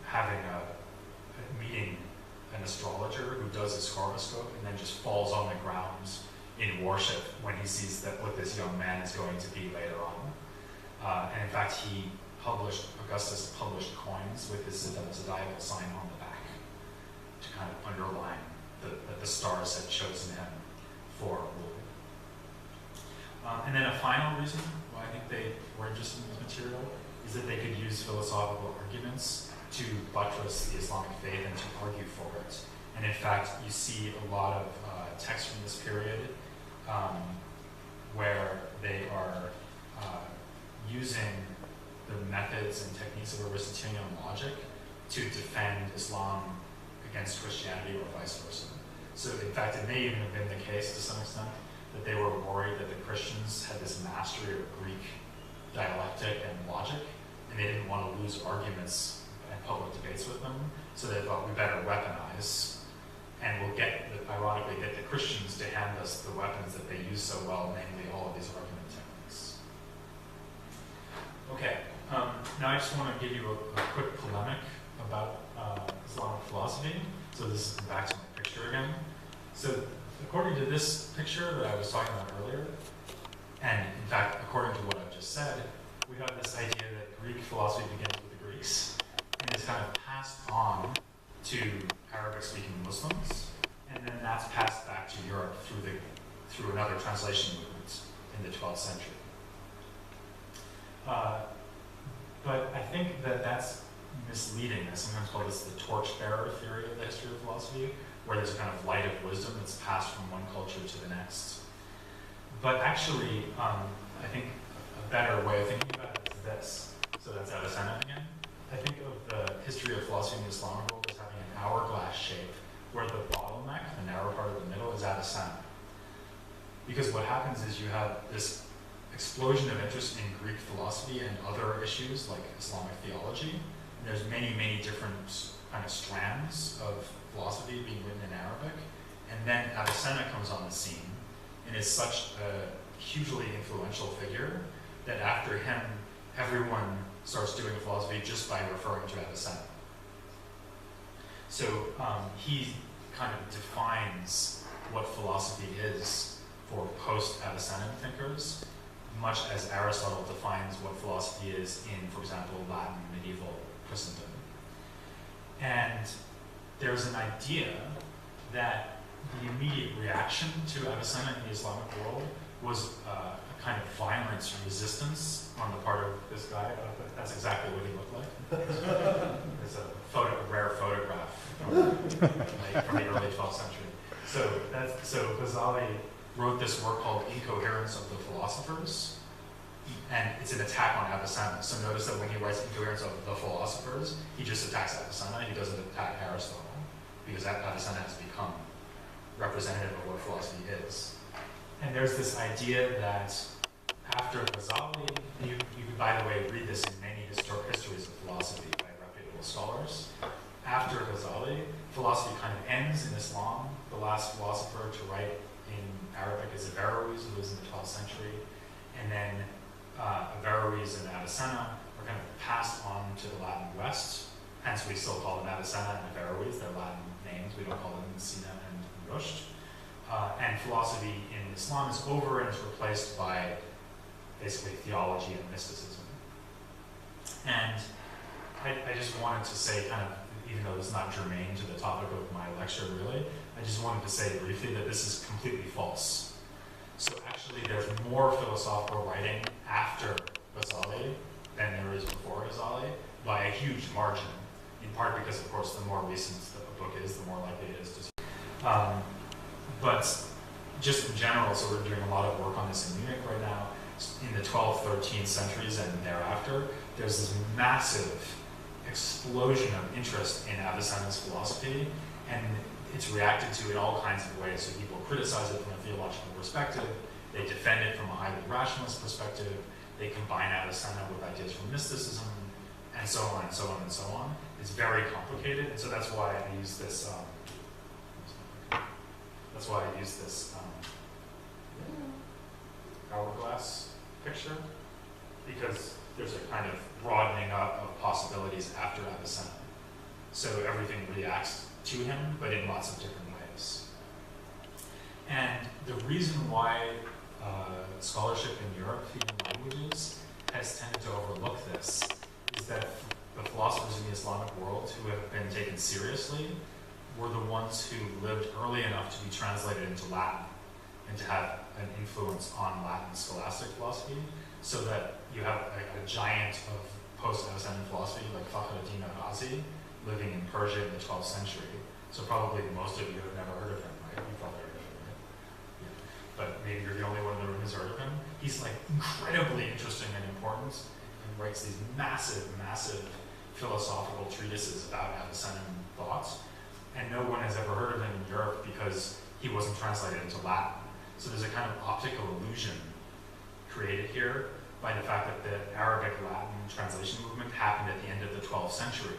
having a meeting an astrologer who does his horoscope and then just falls on the ground in worship when he sees that what this young man is going to be later on. And in fact, Augustus published coins with his zodiacal sign on the back to kind of underline that the stars had chosen him for rule. And then a final reason why I think they were interested in this material is that they could use philosophical arguments to buttress the Islamic faith and to argue for it. And in fact, you see a lot of texts from this period where they are using the methods and techniques of Aristotelian logic to defend Islam against Christianity or vice versa. So in fact, it may even have been the case to some extent that they were worried that the Christians had this mastery of Greek dialectic and logic, and they didn't want to lose arguments and public debates with them, so they thought we better weaponize, and we'll ironically get the Christians to hand us the weapons that they use so well, namely all of these argument techniques. Okay, now I just want to give you a quick polemic about Islamic philosophy. So this is back to my picture again. So according to this picture that I was talking about earlier, and in fact, according to what I've just said, we have this idea that Greek philosophy begins with the Greeks and is kind of passed on to Arabic-speaking Muslims, and then that's passed back to Europe through another translation movement in the 12th century. But I think that that's misleading. I sometimes call this the torchbearer theory of the history of philosophy, where there's a kind of light of wisdom that's passed from one culture to the next. But actually, I think a better way of thinking about it is this. So that's Avicenna again. I think of the history of philosophy in the Islamic world as having an hourglass shape, where the bottleneck, the narrow part of the middle, is Avicenna. Because what happens is you have this explosion of interest in Greek philosophy and other issues like Islamic theology. And there's many, many different kind of strands of philosophy being written in Arabic. And then Avicenna comes on the scene and is such a hugely influential figure that after him, everyone starts doing philosophy just by referring to Avicenna. So he kind of defines what philosophy is for post-Avicennan thinkers, much as Aristotle defines what philosophy is in, for example, Latin medieval Christendom. And there's an idea that the immediate reaction to Avicenna in the Islamic world was a kind of violent resistance on the part of this guy. That's exactly what he looked like. There's a rare photograph from the early 12th century. So Ghazali wrote this work called Incoherence of the Philosophers, and it's an attack on Avicenna. So notice that when he writes Incoherence of the Philosophers, he just attacks Avicenna. He doesn't attack Aristotle, because Avicenna has become representative of what philosophy is. And there's this idea that after Ghazali, you could, by the way, read this in many histories of philosophy by reputable scholars. After Ghazali, philosophy kind of ends in Islam. The last philosopher to write in Arabic is Averroes, who lives in the 12th century. And then Averroes and Avicenna are kind of passed on to the Latin West. Hence, we still call them Avicenna and Averroes. They're Latin names. We don't call them Sina and Rushd. And philosophy in Islam is over and is replaced by basically theology and mysticism. And I just wanted to say, kind of, even though it's not germane to the topic of my lecture really, I just wanted to say briefly that this is completely false. So actually there's more philosophical writing after Ghazali than there is before Ghazali by a huge margin, in part because, of course, the more recent the book is, the more likely it is to but just in general, so we're doing a lot of work on this in Munich right now. In the 12th, 13th centuries and thereafter, there's this massive explosion of interest in Avicenna's philosophy, and it's reacted to in all kinds of ways. So people criticize it from a theological perspective, they defend it from a highly rationalist perspective, they combine Avicenna with ideas from mysticism, and so on and so on and so on. It's very complicated, and so that's why I use this hourglass picture, because there's a kind of broadening up of possibilities after Avicenna. So everything reacts to him, but in lots of different ways. And the reason why scholarship in Europe, even languages, has tended to overlook this is that the philosophers in the Islamic world who have been taken seriously were the ones who lived early enough to be translated into Latin and to have an influence on Latin scholastic philosophy, so that you have a giant of post-Avicennan philosophy like Fakhruddin Razi living in Persia in the 12th century. So probably most of you have never heard of him, right? You've probably heard of him, right? Yeah. But maybe you're the only one in the room who's heard of him. He's like incredibly interesting and important, and writes these massive, massive philosophical treatises about Avicennan thoughts. And no one has ever heard of him in Europe because he wasn't translated into Latin. So there's a kind of optical illusion created here by the fact that the Arabic-Latin translation movement happened at the end of the 12th century.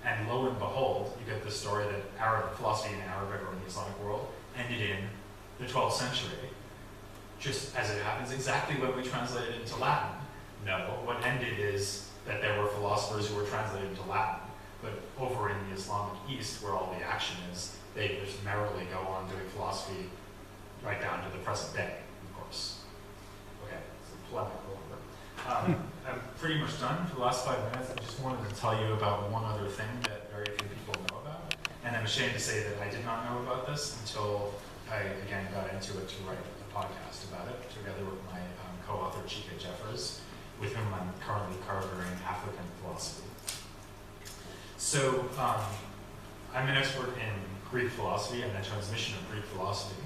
And lo and behold, you get the story that Arab philosophy in Arabic or in the Islamic world ended in the 12th century. Just as it happens exactly when we translated into Latin. No, what ended is that there were philosophers who were translated into Latin. But over in the Islamic East, where all the action is, they just merrily go on doing philosophy right down to the present day, of course. Okay, so polemic over. I'm pretty much done for the last 5 minutes. I just wanted to tell you about one other thing that very few people know about, and I'm ashamed to say that I did not know about this until I, again, got into it to write a podcast about it, together with my co-author, Chika Jeffers, with whom I'm currently covering African philosophy. So, I'm an expert in Greek philosophy and the transmission of Greek philosophy.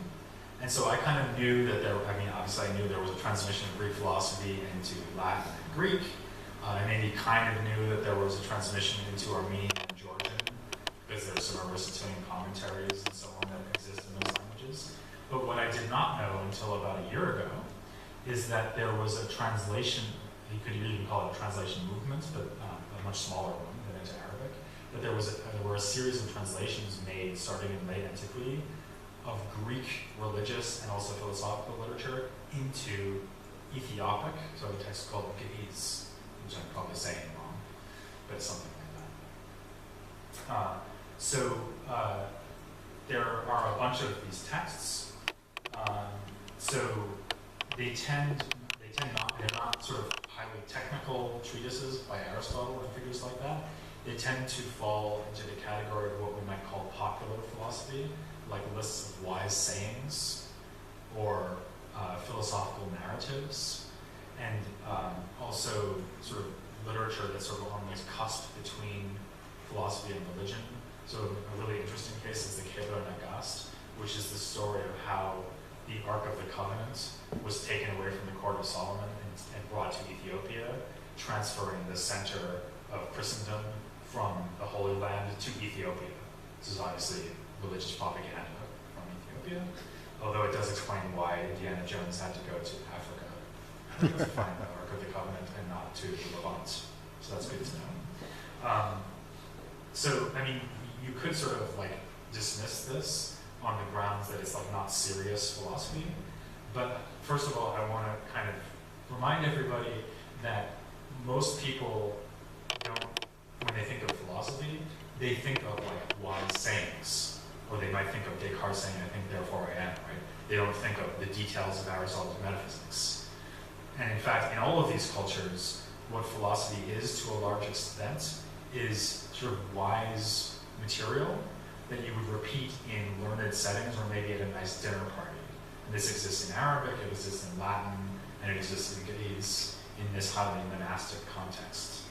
And so I kind of knew that obviously I knew there was a transmission of Greek philosophy into Latin and Greek. I maybe kind of knew that there was a transmission into Armenian and Georgian, because there's some Aristotelian commentaries and so on that exist in those languages. But what I did not know until about a year ago is that there was a translation, you could even call it a translation movement, but a much smaller one than into Arabic. But there were a series of translations made starting in late antiquity of Greek religious and also philosophical literature into Ethiopic, so a text called Ge'ez, which I'm probably saying wrong, but something like that. There are a bunch of these texts. So they're not sort of highly technical treatises by Aristotle and figures like that. They tend to fall into the category of what we might call popular philosophy, like lists of wise sayings or philosophical narratives, and also sort of literature that's sort of on this cusp between philosophy and religion. So a really interesting case is the Kebra Nagast, which is the story of how the Ark of the Covenant was taken away from the court of Solomon and brought to Ethiopia, transferring the center of Christendom from the Holy Land to Ethiopia. This is obviously religious propaganda from Ethiopia, although it does explain why Indiana Jones had to go to Africa to find the Ark of the Covenant and not to the Levant. So that's good to know. So, I mean, you could sort of like dismiss this on the grounds that it's like not serious philosophy, but first of all, I want to kind of remind everybody that most people don't, when they think of philosophy, they think of like wise sayings, or they might think of Descartes saying, "I think, therefore I am," right? They don't think of the details of Aristotle's metaphysics. And in fact, in all of these cultures, what philosophy is to a large extent is sort of wise material that you would repeat in learned settings or maybe at a nice dinner party. And this exists in Arabic, it exists in Latin, and it exists in Ge'ez in this highly monastic context.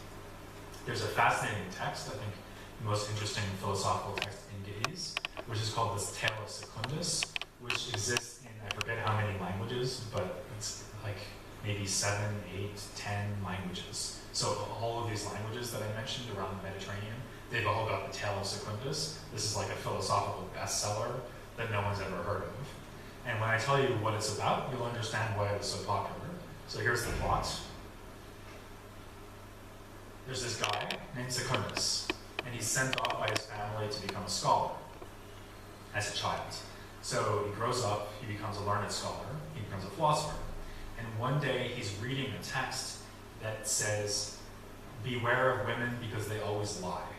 There's a fascinating text, I think the most interesting philosophical text in Ge'ez, which is called this Tale of Secundus, which exists in, I forget how many languages, but it's like maybe 7, 8, 10 languages. So all of these languages that I mentioned around the Mediterranean, they've all got the Tale of Secundus. This is like a philosophical bestseller that no one's ever heard of. And when I tell you what it's about, you'll understand why it was so popular. So here's the plot. There's this guy named Secundus, and he's sent off by his family to become a scholar as a child. So he grows up, he becomes a learned scholar, he becomes a philosopher. And one day he's reading a text that says, "Beware of women because they always lie.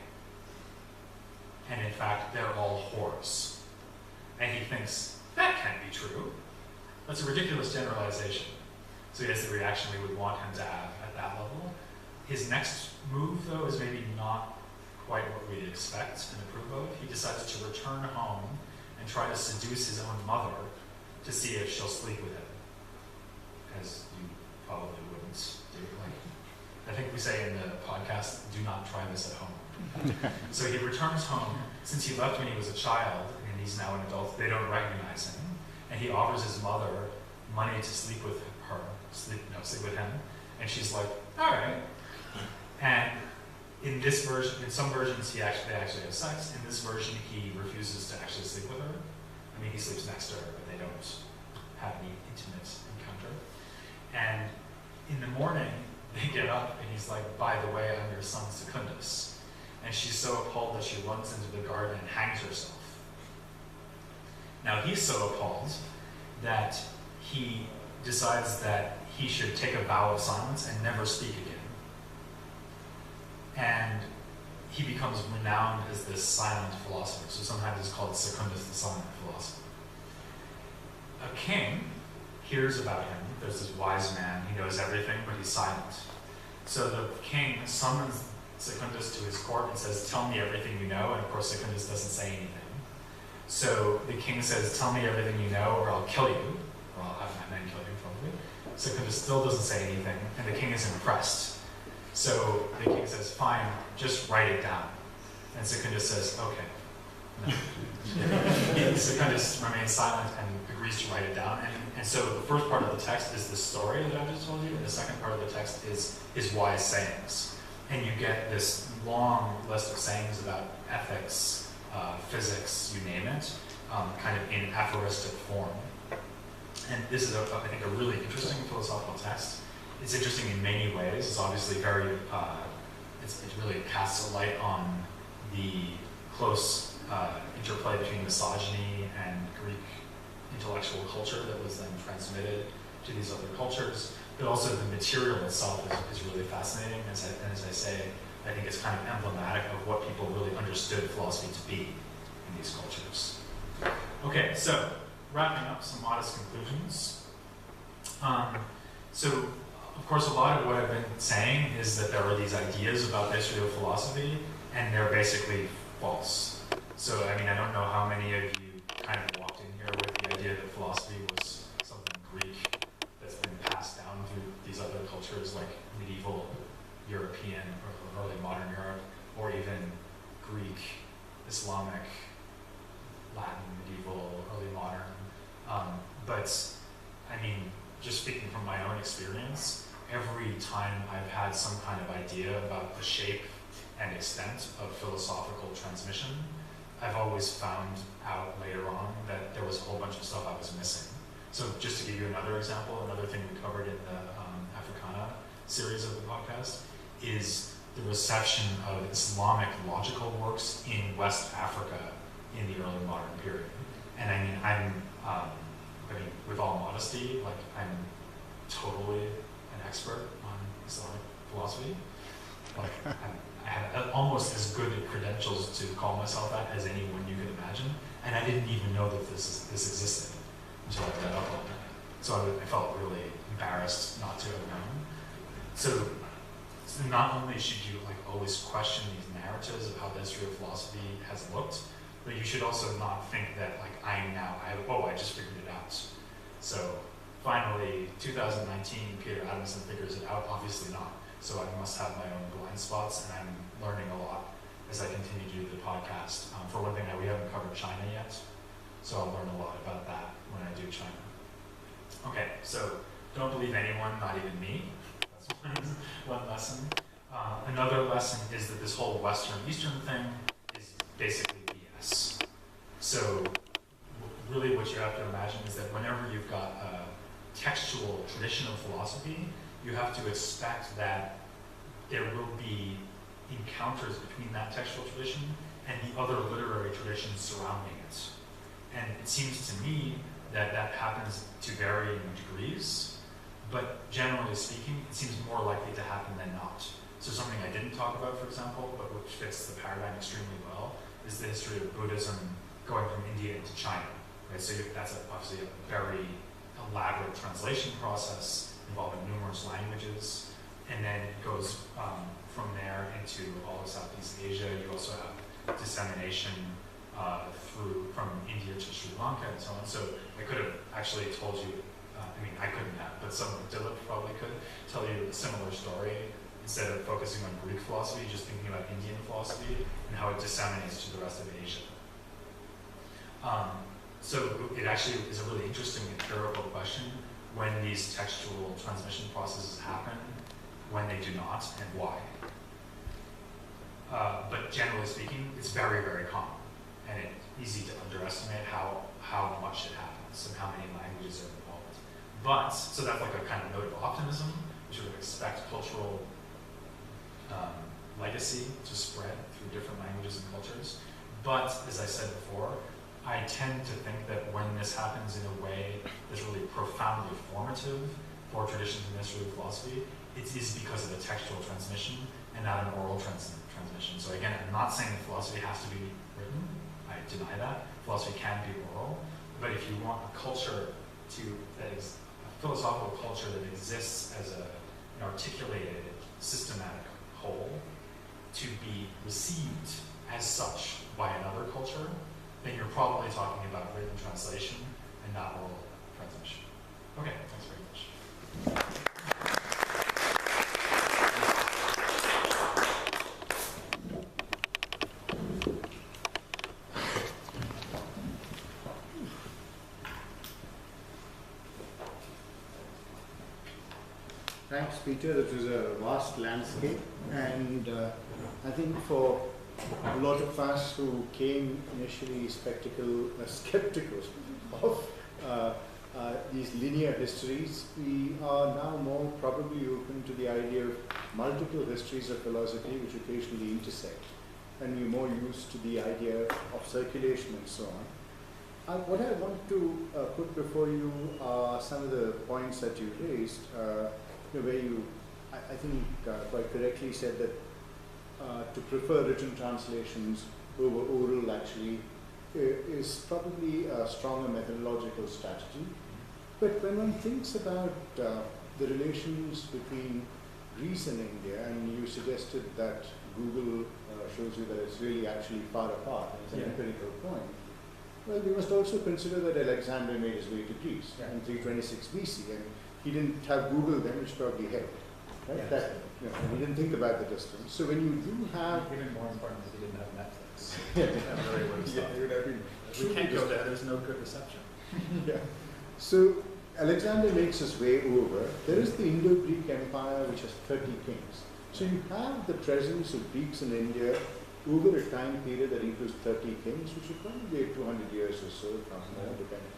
And in fact, they're all whores." And he thinks, that can't be true. That's a ridiculous generalization. So he has the reaction we would want him to have at that level. His next move, though, is maybe not quite what we'd expect and approve of. He decides to return home and try to seduce his own mother to see if she'll sleep with him. As you probably wouldn't do. Like, I think we say in the podcast, do not try this at home. So he returns home. Since he left when he was a child, and he's now an adult, they don't recognize him. And he offers his mother money to sleep with her, sleep with him. And she's like, all right. And in this version, in some versions, they actually have sex. In this version, he refuses to actually sleep with her. I mean, he sleeps next to her, but they don't have any intimate encounter. And in the morning, they get up, and he's like, by the way, I'm your son Secundus. And she's so appalled that she runs into the garden and hangs herself. Now, he's so appalled that he decides that he should take a vow of silence and never speak again. And he becomes renowned as this silent philosopher. So sometimes it's called Secundus the silent philosopher. A king hears about him. There's this wise man. He knows everything, but he's silent. So the king summons Secundus to his court and says, tell me everything you know, and of course Secundus doesn't say anything. So the king says, tell me everything you know or I'll kill you, or I'll have my men kill you probably. Secundus still doesn't say anything, and the king is impressed. So the king says, fine, just write it down. And Secundus says, okay. No. Secundus remains silent and agrees to write it down. And so the first part of the text is the story that I just told you, and the second part of the text is wise sayings. And you get this long list of sayings about ethics, physics, you name it, kind of in aphoristic form. And this is, I think, a really interesting philosophical text. It's interesting in many ways. It's obviously very, it really casts a light on the close interplay between misogyny and Greek intellectual culture that was then transmitted to these other cultures. But also the material itself is really fascinating. And as I say, I think it's kind of emblematic of what people really understood philosophy to be in these cultures. Okay, so wrapping up some modest conclusions. So, of course, a lot of what I've been saying is that there are these ideas about the history of philosophy, and they're basically false. So, I mean, I don't know how many of you kind of walked in here with the idea that philosophy was something Greek that's been passed down through these other cultures like medieval European or early modern Europe, or even Greek, Islamic, Latin, medieval, early modern. But, I mean, just speaking from my own experience, every time I've had some kind of idea about the shape and extent of philosophical transmission, I've always found out later on that there was a whole bunch of stuff I was missing. So just to give you another example, another thing we covered in the Africana series of the podcast is the reception of Islamic logical works in West Africa in the early modern period. And I mean, I mean, with all modesty, like I'm totally an expert on Islamic philosophy. Like I have almost as good credentials to call myself that as anyone you could imagine, and I didn't even know that this existed until I read up on it. So I felt really embarrassed not to have known. So not only should you like always question these narratives of how the history of philosophy has looked, but you should also not think that like I just figured it out. So finally, 2019, Peter Adamson figures it out. Obviously not. So I must have my own blind spots, and I'm learning a lot as I continue to do the podcast. For one thing, we haven't covered China yet, so I'll learn a lot about that when I do China. Okay, so don't believe anyone, not even me. That's one lesson. Another lesson is that this whole Western-Eastern thing is basically BS. So really what you have to imagine is that whenever you've got a textual tradition of philosophy, you have to expect that there will be encounters between that textual tradition and the other literary traditions surrounding it. And it seems to me that that happens to varying degrees, but generally speaking, it seems more likely to happen than not. So something I didn't talk about, for example, but which fits the paradigm extremely well, is the history of Buddhism going from India into China. Right? So that's obviously a very elaborate translation process involving numerous languages, and then it goes from there into all of Southeast Asia. You also have dissemination from India to Sri Lanka and so on. So I could have actually told you, I couldn't have, but someone, Dilip probably could tell you a similar story instead of focusing on Greek philosophy, just thinking about Indian philosophy and how it disseminates to the rest of Asia. So it actually is a really interesting empirical question when these textual transmission processes happen, when they do not, and why. But generally speaking, it's very, very common, and it's easy to underestimate how much it happens and how many languages are involved. But, so that's like a kind of note of optimism. We should expect cultural legacy to spread through different languages and cultures. But, as I said before, I tend to think that when this happens in a way that's really profoundly formative for traditions in the history of philosophy, it is because of the textual transmission and not an oral transmission. So again, I'm not saying that philosophy has to be written. I deny that. Philosophy can be oral. But if you want a culture that is a philosophical culture that exists as an articulated, systematic whole, to be received as such by another culture, then you're probably talking about written translation and not oral transmission. Okay, thanks very much. Thanks, Peter. It was a vast landscape, and I think for a lot of us who came initially skeptical of these linear histories, we are now more probably open to the idea of multiple histories of philosophy which occasionally intersect, and we're more used to the idea of circulation and so on. What I want to put before you are some of the points that you raised, where you, I think, quite correctly said that to prefer written translations over oral actually is probably a stronger methodological strategy. But when one thinks about the relations between Greece and India, and you suggested that Google shows you that it's really actually far apart, and it's an empirical point. Well, we must also consider that Alexander made his way to Greece in 326 BC, and he didn't have Google then, which probably helped. Right? Yeah, That, he didn't think about the distance. So when you do have... Even more important is he didn't have Netflix. Yeah. That really would have stopped. It would have been We can't go there, there's no good reception. yeah. So Alexander makes his way over. There is the Indo-Greek Empire, which has 30 kings. So you have the presence of Greeks in India over a time period that includes 30 kings, which would probably be 200 years or so, depending.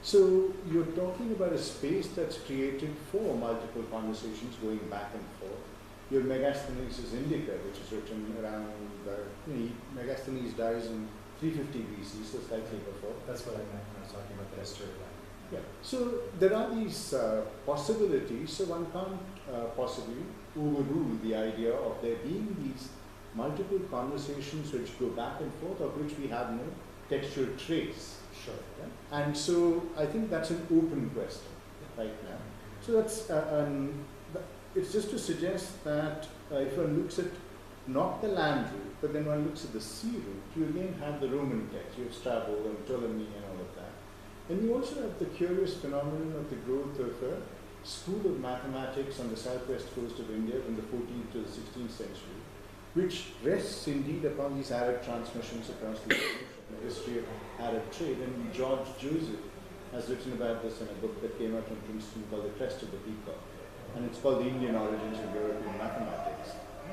So you're talking about a space that's created for multiple conversations going back and forth. Your Megasthenes' Indica, which is written around, Megasthenes dies in 350 BC, so slightly before. That's what I meant when I was talking about the history of that. Yeah. So there are these possibilities, so one can't possibly overrule the idea of there being these multiple conversations which go back and forth, of which we have no textual trace. Sure. Yeah? And so I think that's an open question right now. So that's, it's just to suggest that if one looks at not the land route, but then one looks at the sea route, you again have the Roman text, you have Strabo and Ptolemy and all of that. And you also have the curious phenomenon of the growth of a school of mathematics on the southwest coast of India from the 14th to the 16th century, which rests indeed upon these Arab transmissions across the history of Arab trade. And George Joseph has written about this in a book that came out from Princeton called The Crest of the Peacock. And it's called The Indian Origins of European Mathematics.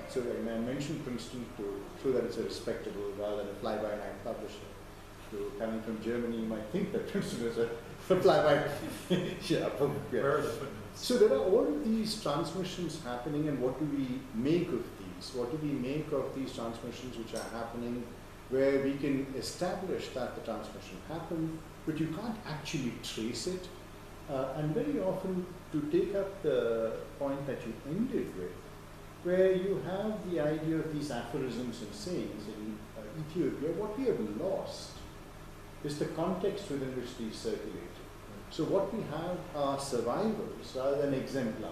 So I mentioned Princeton to show that it's a respectable rather than a fly-by-night publisher. So coming from Germany, you might think that Princeton is a fly-by-night. Yeah. Where are the footnotes? So there are all of these transmissions happening, and what do we make of these? What do we make of these transmissions which are happening, where we can establish that the transmission happened, but you can't actually trace it? And very often, to take up the point that you ended with, where you have the idea of these aphorisms and sayings in Ethiopia, what we have lost is the context within which these circulated. So what we have are survivals rather than exemplars.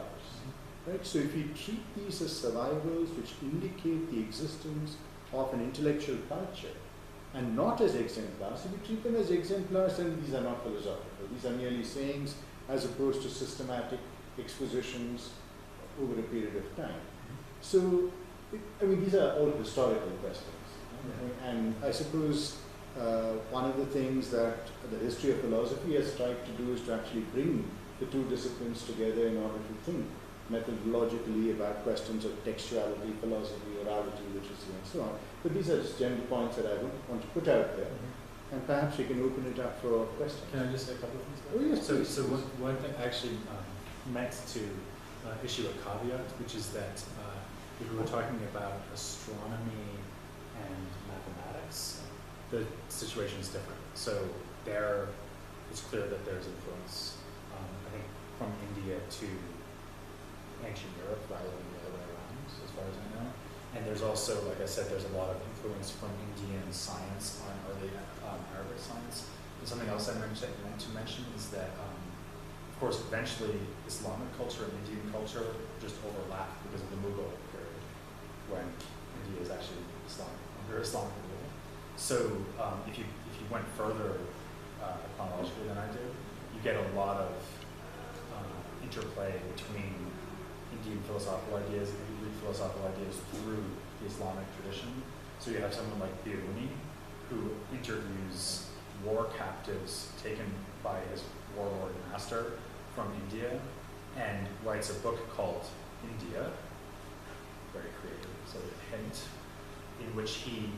Right? So if we treat these as survivals which indicate the existence of an intellectual culture, and not as exemplars, if we treat them as exemplars, then these are not philosophical. These are merely sayings as opposed to systematic expositions over a period of time. So, these are all historical questions. And I suppose one of the things that the history of philosophy has tried to do is to actually bring the two disciplines together in order to think methodologically about questions of textuality, philosophy, orality, literacy, and so on. But these are just general points that I want to put out there. And perhaps we can open it up for questions. Can I just say a couple of things? Oh, yes, so, please. so one thing I actually meant to issue a caveat, which is that if we were talking about astronomy and mathematics, the situation is different. So there, it's clear that there's influence, I think, from India to ancient Europe rather than the other way around, as far as I know. And there's also, like I said, there's a lot of influence from Indian science on early Arabic science. And something else I meant to mention is that, of course, eventually Islamic culture and Indian culture just overlapped because of the Mughal period, when India is actually under Islamic rule. So if you went further chronologically than I did, you get a lot of interplay between Indian philosophical ideas and Greek philosophical ideas through the Islamic tradition. So you have someone like Biruni, who interviews war captives taken by his warlord master from India, and writes a book called India, very creative sort of hint, in which he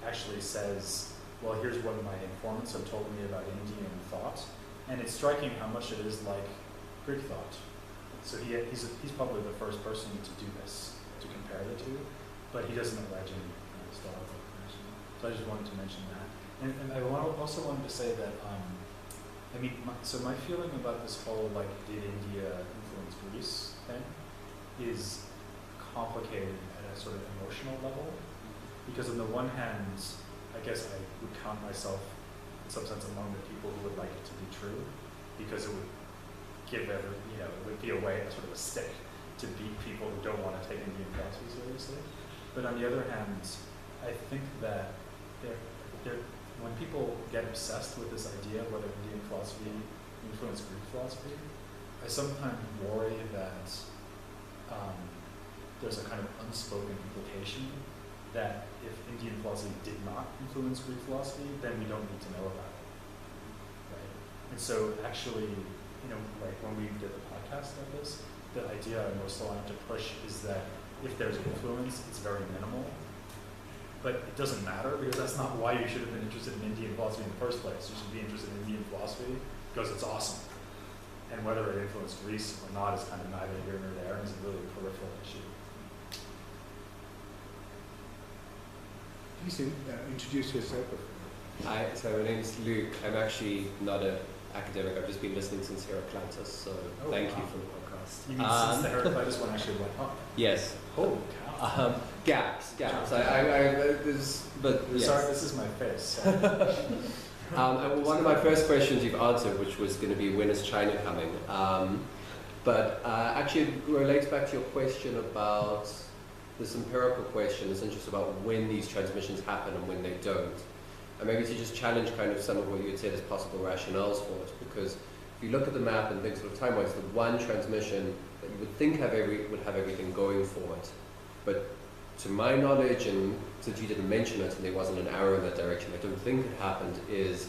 actually says, well, here's what my informants have told me about Indian thought, and it's striking how much it is like Greek thought. So he's probably the first person to do this, to compare the two, but he doesn't allege any historical information. So I just wanted to mention that. And I also wanted to say that, so my feeling about this whole, like, did India influence Greece thing is complicated at a sort of emotional level. Because on the one hand, I guess I would count myself, in some sense, among the people who would like it to be true, because it would give it would be a way, a sort of a stick to beat people who don't want to take Indian philosophy seriously. But on the other hand, I think that when people get obsessed with this idea of whether Indian philosophy influenced Greek philosophy, I sometimes worry that there's a kind of unspoken implication that if Indian philosophy did not influence Greek philosophy, then we don't need to know about it, right? And so actually, like when we did the podcast like this, the idea I'm most aligned to push is that if there's influence, it's very minimal. But it doesn't matter, because that's not why you should have been interested in Indian philosophy in the first place. You should be interested in Indian philosophy because it's awesome. And whether it influenced Greece or not is kind of neither here nor there, and it's a really peripheral issue. Please introduce yourself. Hi, so my name is Luke. I'm actually not an academic. I've just been listening since Heraclitus, so thank you for the podcast. You mean since the Heraclitus one actually went up? Yes. Holy cow. Gaps. But yes. Sorry, this is my face. And one of my first questions you've answered, which was going to be, when is China coming? But actually it relates back to your question about this empirical question, this interest about when these transmissions happen and when they don't. And maybe to just challenge kind of some of what you had said as possible rationales for it, because if you look at the map and think sort of time-wise, the one transmission that you would think would have everything going for it. But to my knowledge, and since you didn't mention it and there wasn't an arrow in that direction, I don't think it happened, is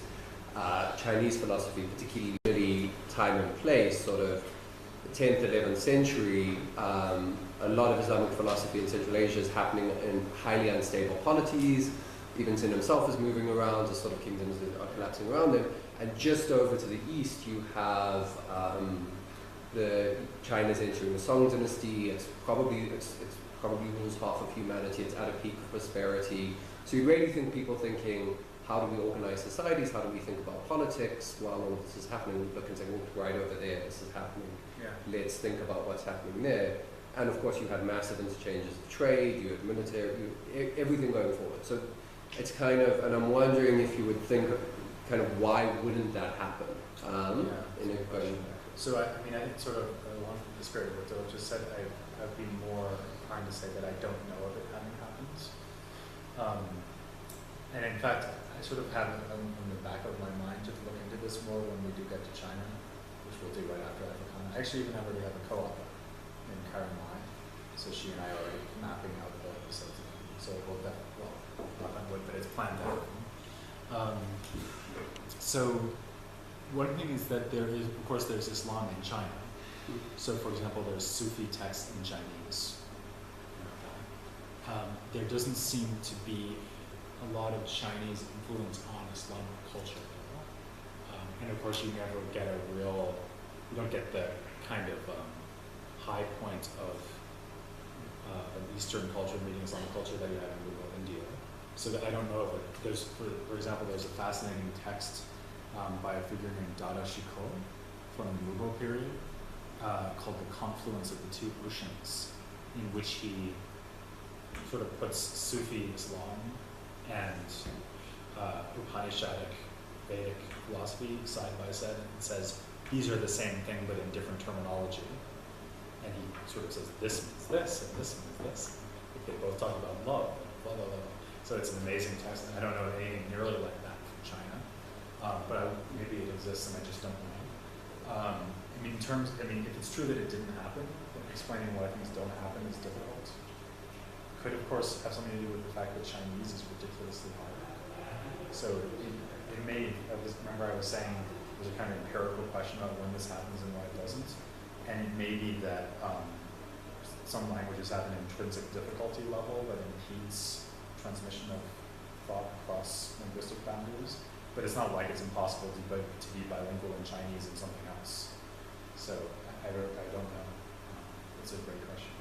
Chinese philosophy, particularly early time and place, sort of the 10th, 11th century, a lot of Islamic philosophy in Central Asia is happening in highly unstable polities. Ibn Sina himself is moving around, the sort of kingdoms that are collapsing around him. And just over to the east, you have the China's entering the Song dynasty. It's probably rules half of humanity. It's at a peak of prosperity. So you really think people thinking, how do we organize societies? How do we think about politics? While all of this is happening, we look and say, well, right over there, this is happening. Yeah. Let's think about what's happening there. And of course, you had massive interchanges of trade, you had military, everything going forward. So it's kind of, and I'm wondering if you would think, kind of, why wouldn't that happen? So I think sort of along the spirit of what Dylan just said, I've been more inclined to say that I don't know of it having happened. And in fact, I sort of have it on the back of my mind to look into this more when we do get to China, which we'll do right after Africana. I actually even already have a co-author named Karen Lai, so she and I are already mapping out the episodes. So we'll knock on wood, but it's planned out. So one thing is that there is, of course, there's Islam in China. So, for example, there's Sufi texts in Chinese. There doesn't seem to be a lot of Chinese influence on Islamic culture. And of course, you never get you don't get the kind of high point of an Eastern culture meeting Islamic culture that you have in rural India. So that I don't know if there's, for example, there's a fascinating text by a figure named Dada Shikoh from the Mughal period called The Confluence of the Two Oceans, in which he sort of puts Sufi Islam and Upanishadic Vedic philosophy side by side and says, these are the same thing but in different terminology. And he sort of says, this means this, and this means this. they both talk about love, blah, blah, blah. So it's an amazing text, and I don't know anything nearly like that from China. But maybe it exists and I just don't know. If it's true that it didn't happen, then explaining why things don't happen is difficult. Could, of course, have something to do with the fact that Chinese is ridiculously hard. So it may, remember I was saying there's a kind of empirical question about when this happens and why it doesn't. And it may be that some languages have an intrinsic difficulty level that impedes transmission of thought across linguistic boundaries. But it's not like it's impossible to be bilingual in Chinese and something else. So I don't know. It's a great question.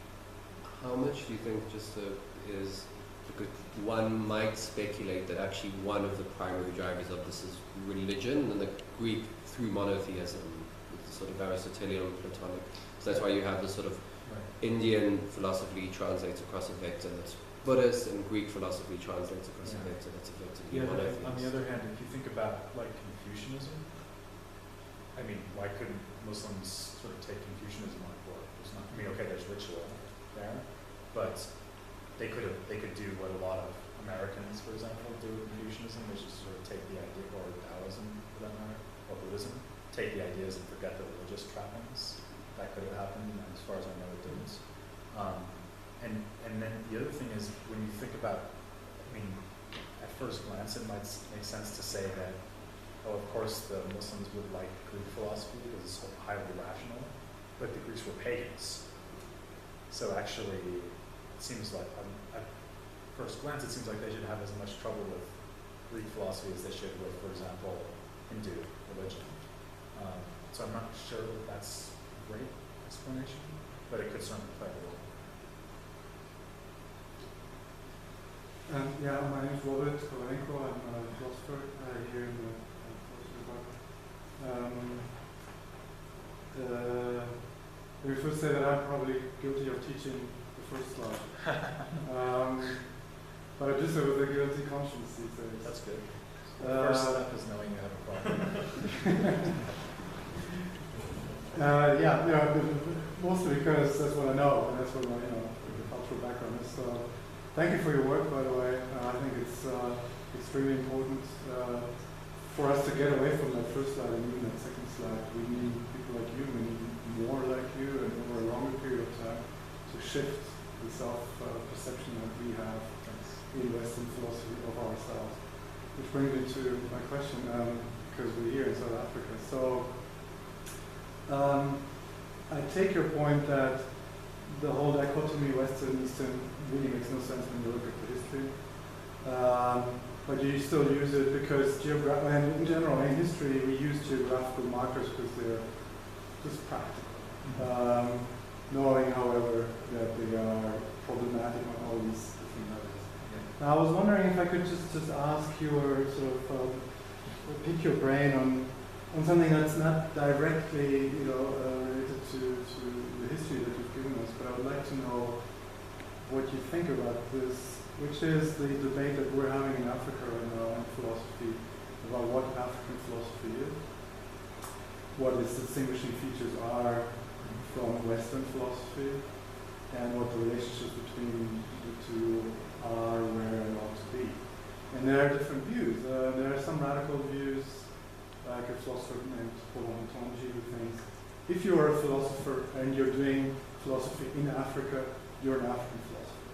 How much do you think is, because one might speculate that actually one of the primary drivers of this is religion, and the Greek through monotheism, with the sort of Aristotelian Platonic. So that's why you have the sort of Indian philosophy translates across a vector that's Buddhist, and Greek philosophy translates across a vector that's effectively monotheist. On the other hand, if you think about like Confucianism, why couldn't Muslims sort of take Confucianism on board? There's not, there's ritual there, but they could do what a lot of Americans, for example, do with Confucianism, which is sort of take the idea, or Taoism for that matter, or Buddhism, take the ideas and forget the religious trappings. That could have happened, and as far as I know, it didn't. And then the other thing is, when you think about, at first glance, it might make sense to say that, of course, the Muslims would like Greek philosophy because it's so highly rational, but the Greeks were pagans. So actually, it seems like, at first glance, it seems like they should have as much trouble with Greek philosophy as they should with, for example, Hindu religion. So I'm not sure that that's a great explanation, but it could certainly play a role. My name is Robert Kovalenko. I'm a philosopher here in the philosophy department. Let me first say that I'm probably guilty of teaching the first slide. But I do so with a guilty conscience these days. That's good. The first step is knowing you have a problem. Mostly because that's what I know, and that's what my cultural background is. So, thank you for your work, by the way. I think it's extremely important for us to get away from that first slide and even that second slide. We need people like you, we need more like you, and over a longer period of time to shift the self-perception that we have in Western philosophy of ourselves. Which brings me to my question, because we're here in South Africa. So, I take your point that the whole dichotomy Western Eastern really makes no sense when you look at the history. But you still use it because and in general in history we use geographical markers because they're just practical. Knowing, however, that they are problematic on all these different levels. Yeah. Now I was wondering if I could just ask you or sort of pick your brain on something that's not directly related to the history that you've given us, but I would like to know what you think about this, which is the debate that we're having in Africa right now in philosophy about what African philosophy is, what its distinguishing features are from Western philosophy, and what the relationships between the two are, where and ought to be. And there are different views. There are some radical views, like a philosopher named Kebra Nagast, who thinks if you are a philosopher and you're doing philosophy in Africa, you're an African philosopher.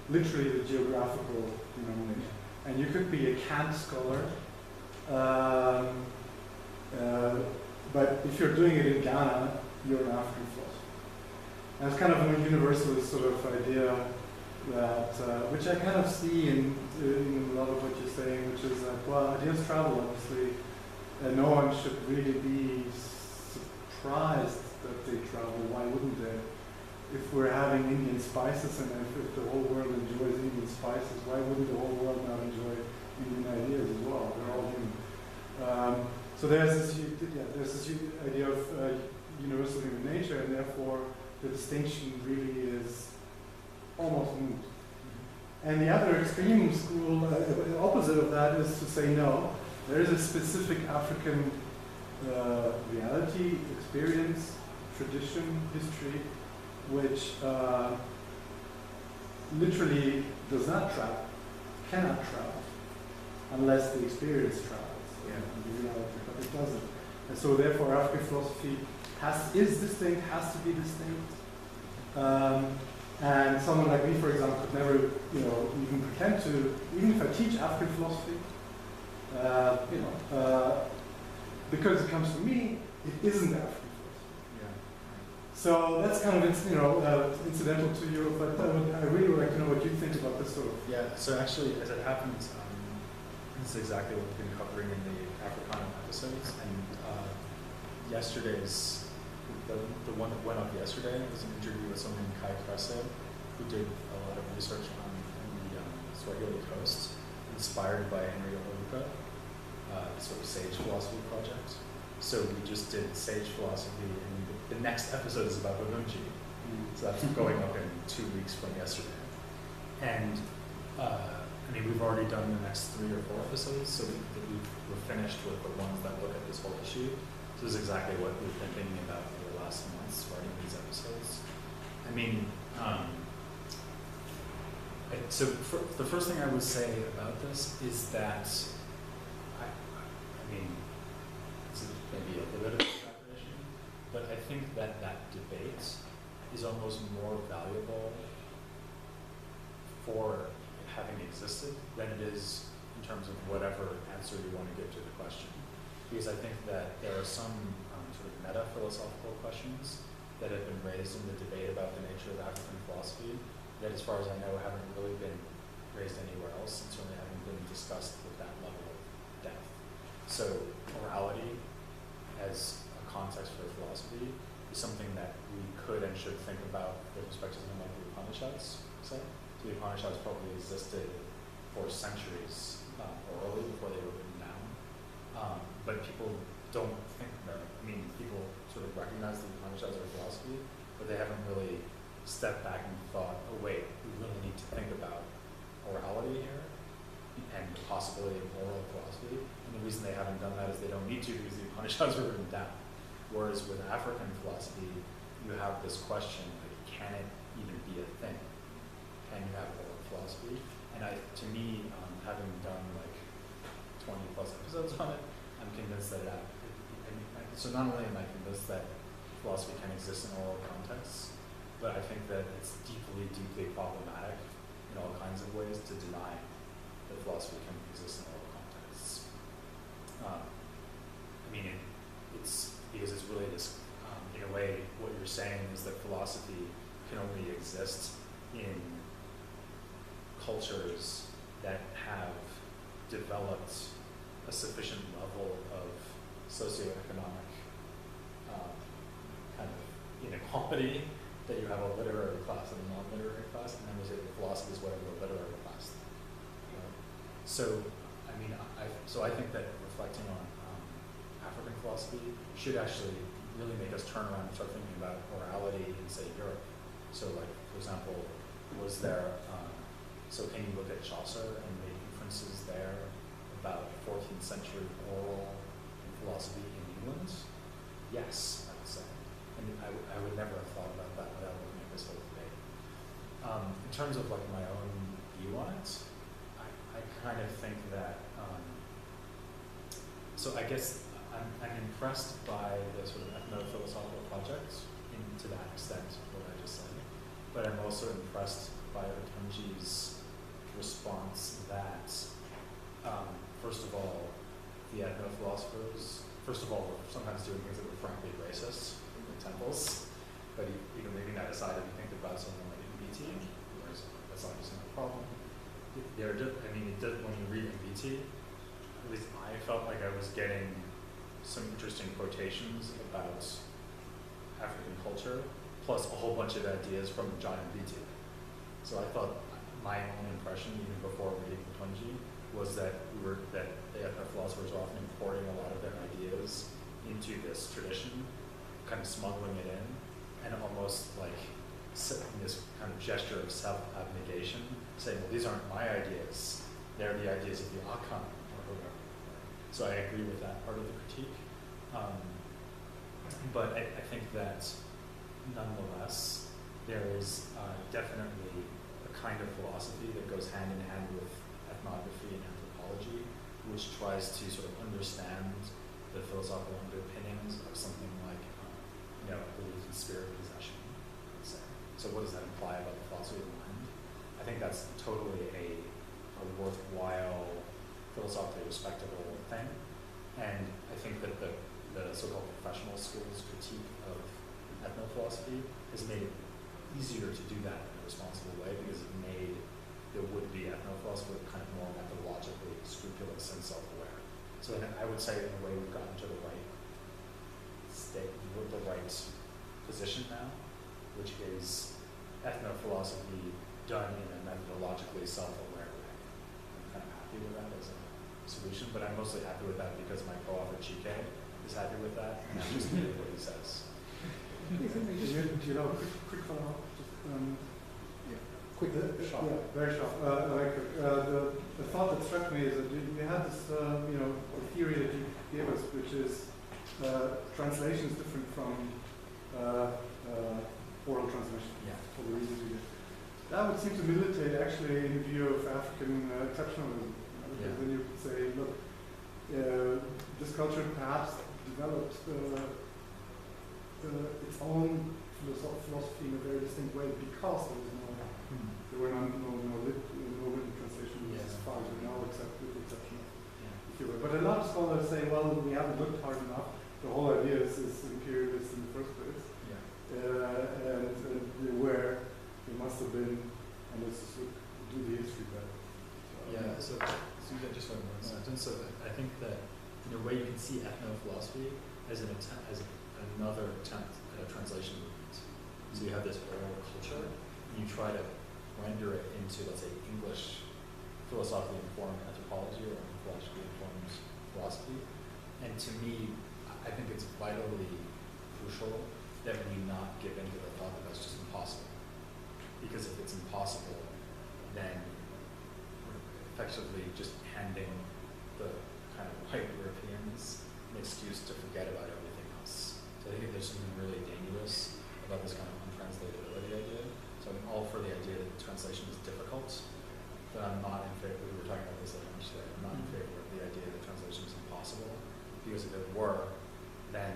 Literally the geographical denomination. And you could be a Kant scholar, but if you're doing it in Ghana, you're an African philosopher. And it's kind of a universalist sort of idea that, which I kind of see in a lot of what you're saying, which is that, well, ideas travel, obviously, and no one should really be surprised that they travel. Why wouldn't they? If we're having Indian spices and if the whole world enjoys Indian spices, why wouldn't the whole world not enjoy Indian ideas as well? They're all human. So there's this idea of universal human nature, and therefore the distinction really is almost moot. And the other extreme school, the opposite of that, is to say no. There is a specific African reality, experience, tradition, history, which literally does not travel, cannot travel, unless the experience travels. Yeah. And the reality, but it doesn't. And so therefore African philosophy is distinct, has to be distinct. And someone like me, for example, could never, even pretend to, even if I teach African philosophy, because it comes from me, it isn't African philosophy. Yeah. So that's kind of, incidental to you, but I really would like to know what you think about this sort of. Yeah, so actually, as it happens, this is exactly what we've been covering in the Africana episodes. And yesterday's, the one that went up yesterday was an interview with someone named Kai Kresse, who did a lot of research on the Swahili coast, inspired by Henry Oluka, sort of sage philosophy project. So we just did sage philosophy, and the next episode is about Buddhism. So that's going up in 2 weeks from yesterday. And we've already done the next 3 or 4 episodes, so we're finished with the ones that look at this whole issue. So this is exactly what we've been thinking about for the last months, writing these episodes. The first thing I would say about this is that, this is maybe a little bit of a exaggeration, but I think that debate is almost more valuable for having existed than it is in terms of whatever answer you want to give to the question. Because I think that there are some sort of meta-philosophical questions that have been raised in the debate about the nature of African philosophy that, as far as I know, haven't really been raised anywhere else and certainly haven't been discussed with that level of depth. So morality as a context for philosophy is something that we could and should think about with respect to something like the Upanishads, say. So the Upanishads probably existed for centuries orally before they were written down. But people don't think about it. People sort of recognize the Upanishads are philosophy, but they haven't really stepped back and thought, oh wait, we really need to think about morality here and the possibility of moral philosophy. And the reason they haven't done that is they don't need to, because the Upanishads were written down. Whereas with African philosophy, you have this question, like, can it even be a thing? Can you have moral philosophy? And to me, having done like 20 plus episodes on it, I'm convinced that so not only am I convinced that philosophy can exist in oral contexts, but I think that it's deeply, deeply problematic in all kinds of ways to deny that philosophy can exist in oral contexts. It's because it's really this, in a way, what you're saying is that philosophy can only exist in cultures that have developed a sufficient level of socioeconomic kind of inequality that you have a literary class and a non-literary class, and then we say that philosophy is whatever the literary class. So I think that reflecting on African philosophy should actually really make us turn around and start thinking about morality in, say, Europe. So, like, for example, was there, so can you look at Chaucer and make inferences there about 14th century oral philosophy in England? Yes, I would say. And I would never have thought about that without looking at this whole debate. In terms of like my own view on it, I kind of think that, so I guess I'm impressed by the sort of ethno-philosophical project to that extent, what I just said. But I'm also impressed by Otunji's response that, first of all, the ethno-philosophers, were sometimes doing things that were frankly racist in the temples. But even leaving that aside, if you think about something like MBT, that's obviously not a problem. When you read MBT, at least I felt like I was getting some interesting quotations about African culture, plus a whole bunch of ideas from John MBT. So I thought my own impression, even before reading Otunji, was that the ethno-philosophers were often importing a lot of their ideas into this tradition, kind of smuggling it in, and almost like this kind of gesture of self-abnegation, saying, well, these aren't my ideas, they're the ideas of the Akan, or whoever. So I agree with that part of the critique. But I think that nonetheless, there is definitely a kind of philosophy that goes hand in hand with ethnography and anthropology, which tries to sort of understand the philosophical underpinnings of something like, belief in spirit possession, let's say. So what does that imply about the philosophy of the mind? I think that's totally a worthwhile, philosophically respectable thing. And I think that the so-called professional schools critique of ethnophilosophy has made it easier to do that in a responsible way because it made the would-be ethnophilosopher kind of more methodologically scrupulous and self-aware. So I would say in a way we've gotten to the right state, the right position now, which is ethnophilosophy done in a methodologically self-aware way. I'm kind of happy with that as a solution, but I'm mostly happy with that because my co-author Chike is happy with that, and I'm just doing what he says. Do you know, quick follow-up? Quick, sharp. Yeah, very sharp. The thought that struck me is that you had this, the theory that you gave us, which is translation is different from oral transmission. Yeah. For the reasons you did. That would seem to militate actually in view of African exceptionalism. Because then you could say, look, this culture perhaps developed its own philosophy in a very distinct way because there were no written translations as far as we know, except with the exception of But a lot of scholars say, well, we haven't looked hard enough. The whole idea is imperialist in the first place. And where it must have been, and let's do the history better. So just one more sentence. So I think that in a way you can see ethnophilosophy as another attempt at a translation movement. So you have this oral culture, and you try to render it into, let's say, English philosophically informed anthropology or anthropologically informed philosophy. And to me, I think it's vitally crucial that we not give in to the thought that that's just impossible. Because if it's impossible, then we're effectively just handing the kind of white Europeans an excuse to forget about everything else. So I think there's something really dangerous about this kind of untranslatability idea. So I'm all for the idea that translation is difficult, but I'm not in favor, we were talking about this at lunch today, I'm not in favor of the idea that translation is impossible, because if it were, then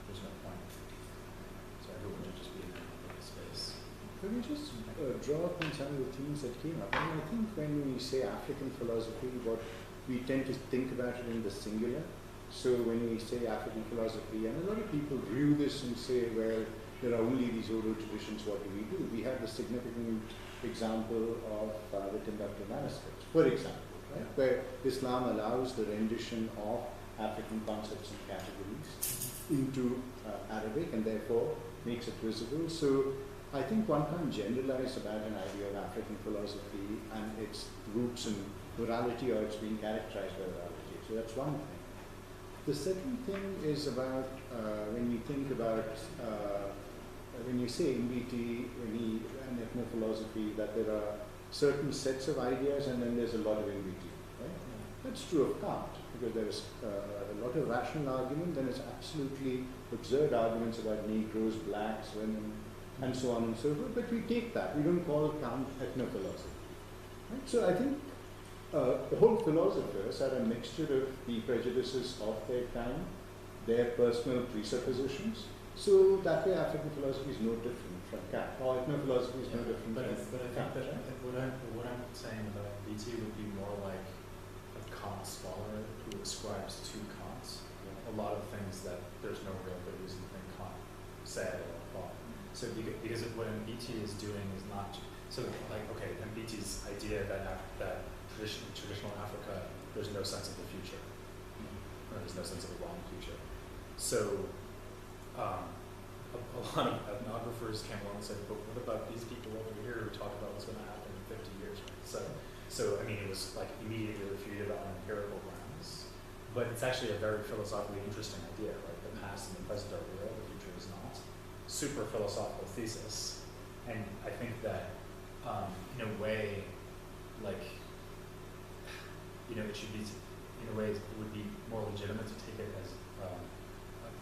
there's no point. So everyone would just be in a space. Let me just draw up on some of the themes that came up. I think when we say African philosophy, what we tend to think about it in the singular. So when we say African philosophy, and a lot of people view this and say, well, there are only these oral traditions, what do? We have the significant example of the Timbuktu manuscripts, for example, right? Where Islam allows the rendition of African concepts and categories into Arabic and therefore makes it visible. So I think one can't generalize about an idea of African philosophy and its roots in morality or it's being characterized by morality. So that's one thing. The second thing is about when we think about, when you say MBT, and ethnophilosophy, that there are certain sets of ideas and then there's a lot of MBT, right? That's true of Kant, because there is a lot of rational argument, then it's absolutely absurd arguments about Negroes, blacks, women, and so on and so forth, but we take that. We don't call Kant ethnophilosophy. Right? So I think the whole philosophers are a mixture of the prejudices of their time, their personal presuppositions. So that way African philosophy is no different from Kant, or ethnophilosophy is no different but from I Kant. think that what I'm saying about BT would be more like a Kant scholar who ascribes to Kant a lot of things that there's no real good reason to think Kant said or thought. So because what MBT is doing is not, so like, okay, MBT's idea that traditional Africa, there's no sense of the future, or there's no sense of a wrong future. So a lot of ethnographers came along and said, but what about these people over here who talk about what's going to happen in 50 years, right? So I mean, it was like immediately refuted on empirical grounds, but it's actually a very philosophically interesting idea, right? The past and the present are real, the future is not. Super philosophical thesis, and I think that in a way, like, it should be, in a way, it would be more legitimate to take it as a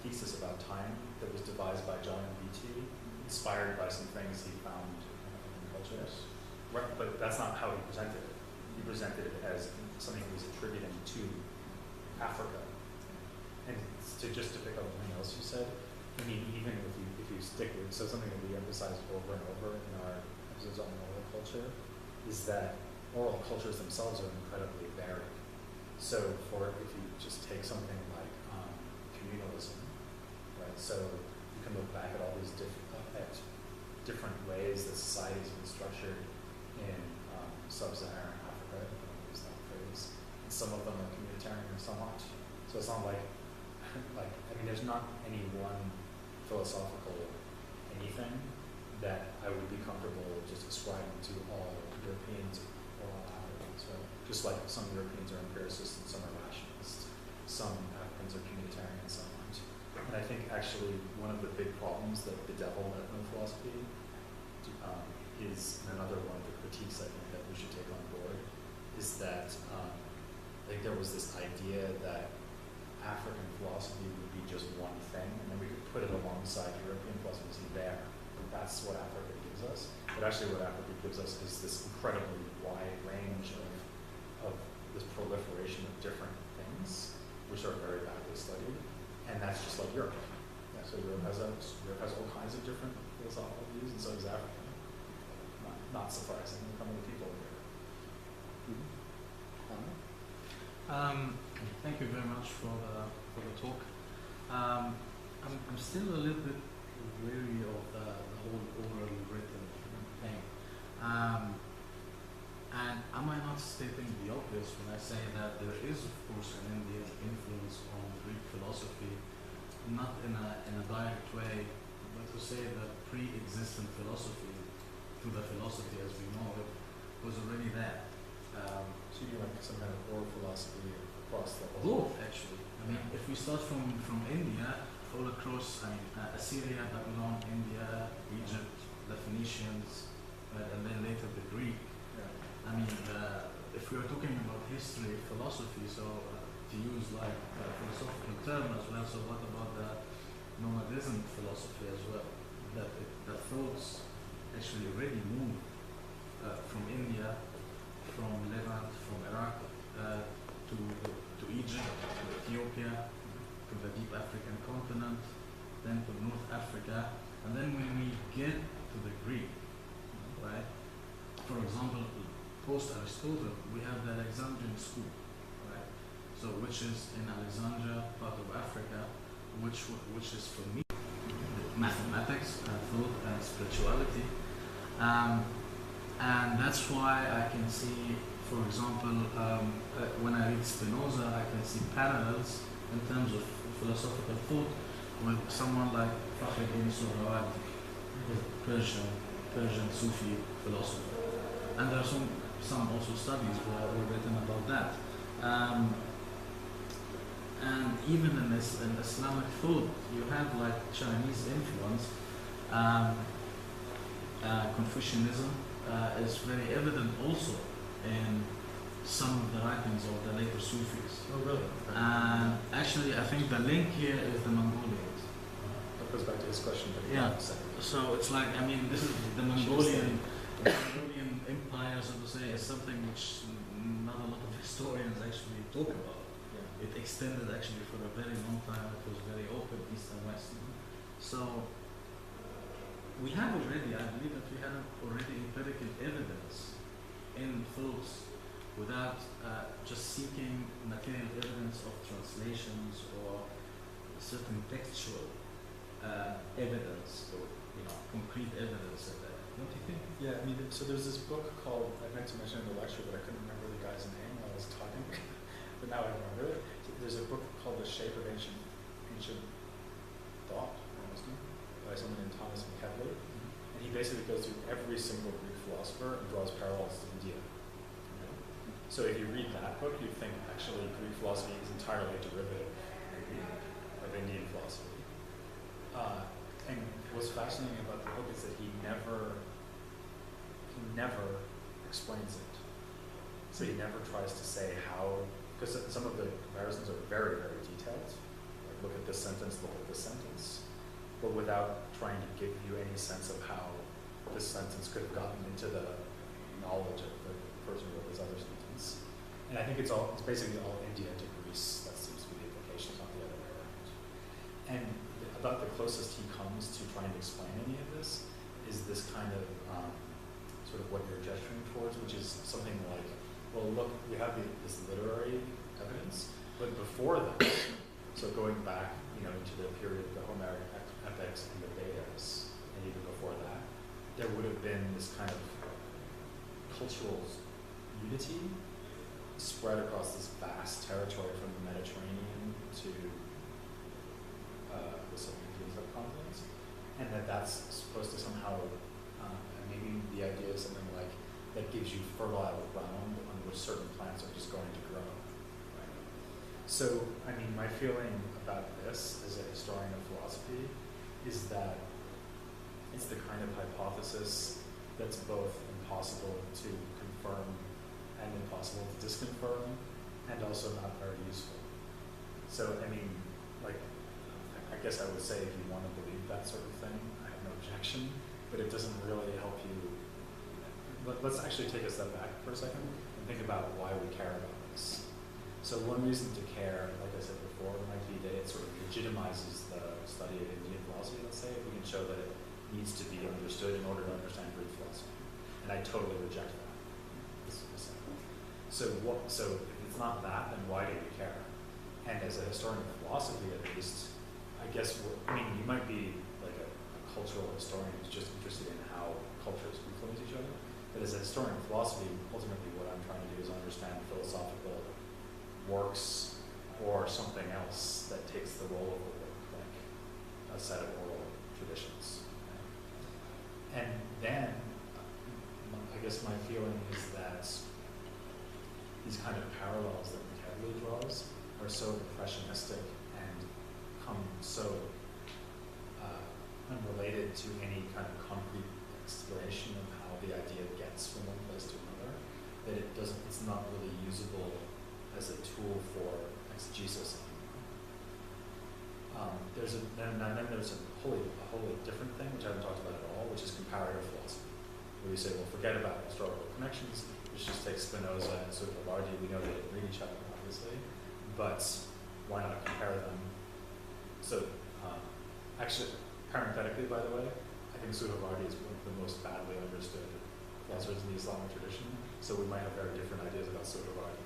thesis about time that was devised by John MBT, inspired by some things he found in cultures. Right, but that's not how he presented it. He presented it as something he was attributing to Africa. And to pick up something else you said, I mean, even if you stick with, so something that we emphasize over and over in our episodes on oral culture is that oral cultures themselves are incredibly varied. So if you just take something like communalism, right? So you can look back at all these different ways that society has been structured in sub-Saharan Africa, if you want to use that phrase. And some of them are communitarian and some aren't. So it's not like there's not any one philosophical anything that I would be comfortable just ascribing to all Europeans or all Africans. Right? Just like some Europeans are empiricists and some are rationalists. Some Africans are communitarian and some aren't. And I think actually one of the big problems that bedevil ethno-philosophy is, and another one of the critiques I think that we should take on board, is that I think there was this idea that African philosophy would be just one thing, and then we could put it alongside European philosophy there. That's what Africa gives us. But actually what Africa gives us is this incredibly wide range of this proliferation of different things, which are very badly studied. And that's just like Europe. Yeah, so Europe has all kinds of different philosophical views, and so does Africa. Not surprising, we're coming to people here. Thank you very much for the talk. I'm still a little bit weary of the whole oral written thing. And am I not stating the obvious when I say that there is, of course, an Indian influence on Greek philosophy, not in a direct way, but to say that pre-existent philosophy to the philosophy as we know it was already there. So you like some kind of oral philosophy across the whole? Both, actually. I mean, if we start from India, all across, Assyria, Babylon, India, Egypt, the Phoenicians, and then later the Greek. Yeah. I mean, if we are talking about history, philosophy, so to use like a philosophical term as well, so what about the nomadism philosophy as well? That the thoughts actually already moved from India, from Levant, from Iraq, to Egypt, to Ethiopia, to the deep African continent, then to North Africa, and then when we get to the Greek, right? For example, post-Aristotle, we have the Alexandrian school, right? So which is in Alexandria, part of Africa, which is for me mathematics, thought, and spirituality. And that's why I can see, for example, when I read Spinoza, I can see parallels in terms of philosophical thought with someone like Fakhreddin Sohrawardi, Persian Sufi philosopher. And there are some also studies were written about that. And even in Islamic thought, you have like Chinese influence. Confucianism is very evident also in some of the writings of the later Sufis. Oh, really? And actually, I think the link here is the Mongolians. That goes back to this question. Yeah. So it's like, I mean, this is the Mongolian empire, so to say, is something which not a lot of historians actually talk about. Yeah. It extended actually for a very long time. It was very open, east and west. So we have already, I believe that we have already empirical evidence in thoughts without just seeking material evidence of translations or certain textual evidence or concrete evidence of that. Don't you think? Yeah, I mean, so there's this book called, I meant to mention in the lecture, but I couldn't remember the guy's name while I was talking, but now I remember it. There's a book called The Shape of Ancient Thought, by someone named Thomas McKevley, and he basically goes through every single Greek philosopher and draws parallels to India. Okay? So if you read that book, you think actually Greek philosophy is entirely a derivative of Indian philosophy. And what's fascinating about the book is that he never explains it. So he never tries to say how, because some of the comparisons are very, very detailed. Like look at this sentence, look at this sentence. But without trying to give you any sense of how this sentence could have gotten into the knowledge of the person who wrote this other sentence. And I think it's basically all India to Greece. That seems to be the implication, not the other way around. And about the closest he comes to trying to explain any of this is this kind of sort of what you're gesturing towards, which is something like, well, look, we have this literary evidence, but before that, so going back, into the period of the Homeric epics and the Vedas, and even before that, there would have been this kind of cultural unity spread across this vast territory from the Mediterranean to the Southern European subcontinent, and that's supposed to somehow, maybe the idea is something like that gives you fertile ground on which certain plants are just going to grow. Right? So, my feeling about this as a historian of philosophy is that it's the kind of hypothesis that's both impossible to confirm and impossible to disconfirm, and also not very useful. So, I guess I would say if you want to believe that sort of thing, I have no objection, but it doesn't really help you. Let's actually take a step back for a second and think about why we care about this. So one reason to care, like I said before, might be that it sort of legitimizes the study of Indian philosophy, let's say, if we can show that it needs to be understood in order to understand Greek philosophy. And I totally reject that. So if it's not that, then why do we care? And as a historian of philosophy, at least, I guess, you might be like a cultural historian who's just interested in how cultures influence each other. But as a historian of philosophy, ultimately what I'm trying to do is understand philosophical works or something else that takes the role of a work, like a set of oral traditions. And then, I guess my feeling is that these kind of parallels that Kebra draws are so impressionistic and come so unrelated to any kind of concrete exploration of how the idea gets from one place to another, that it's not really usable as a tool for exegesis anymore. There's a wholly different thing, which I haven't talked about at all, which is comparative philosophy, where you say, well, forget about historical connections, let's just take Spinoza and Suhrawardi. We know they didn't read each other, obviously, but why not compare them? So, actually, parenthetically, by the way, I think Suhrawardi is one of the most badly understood philosophers in the Islamic tradition, so we might have very different ideas about Suhrawardi.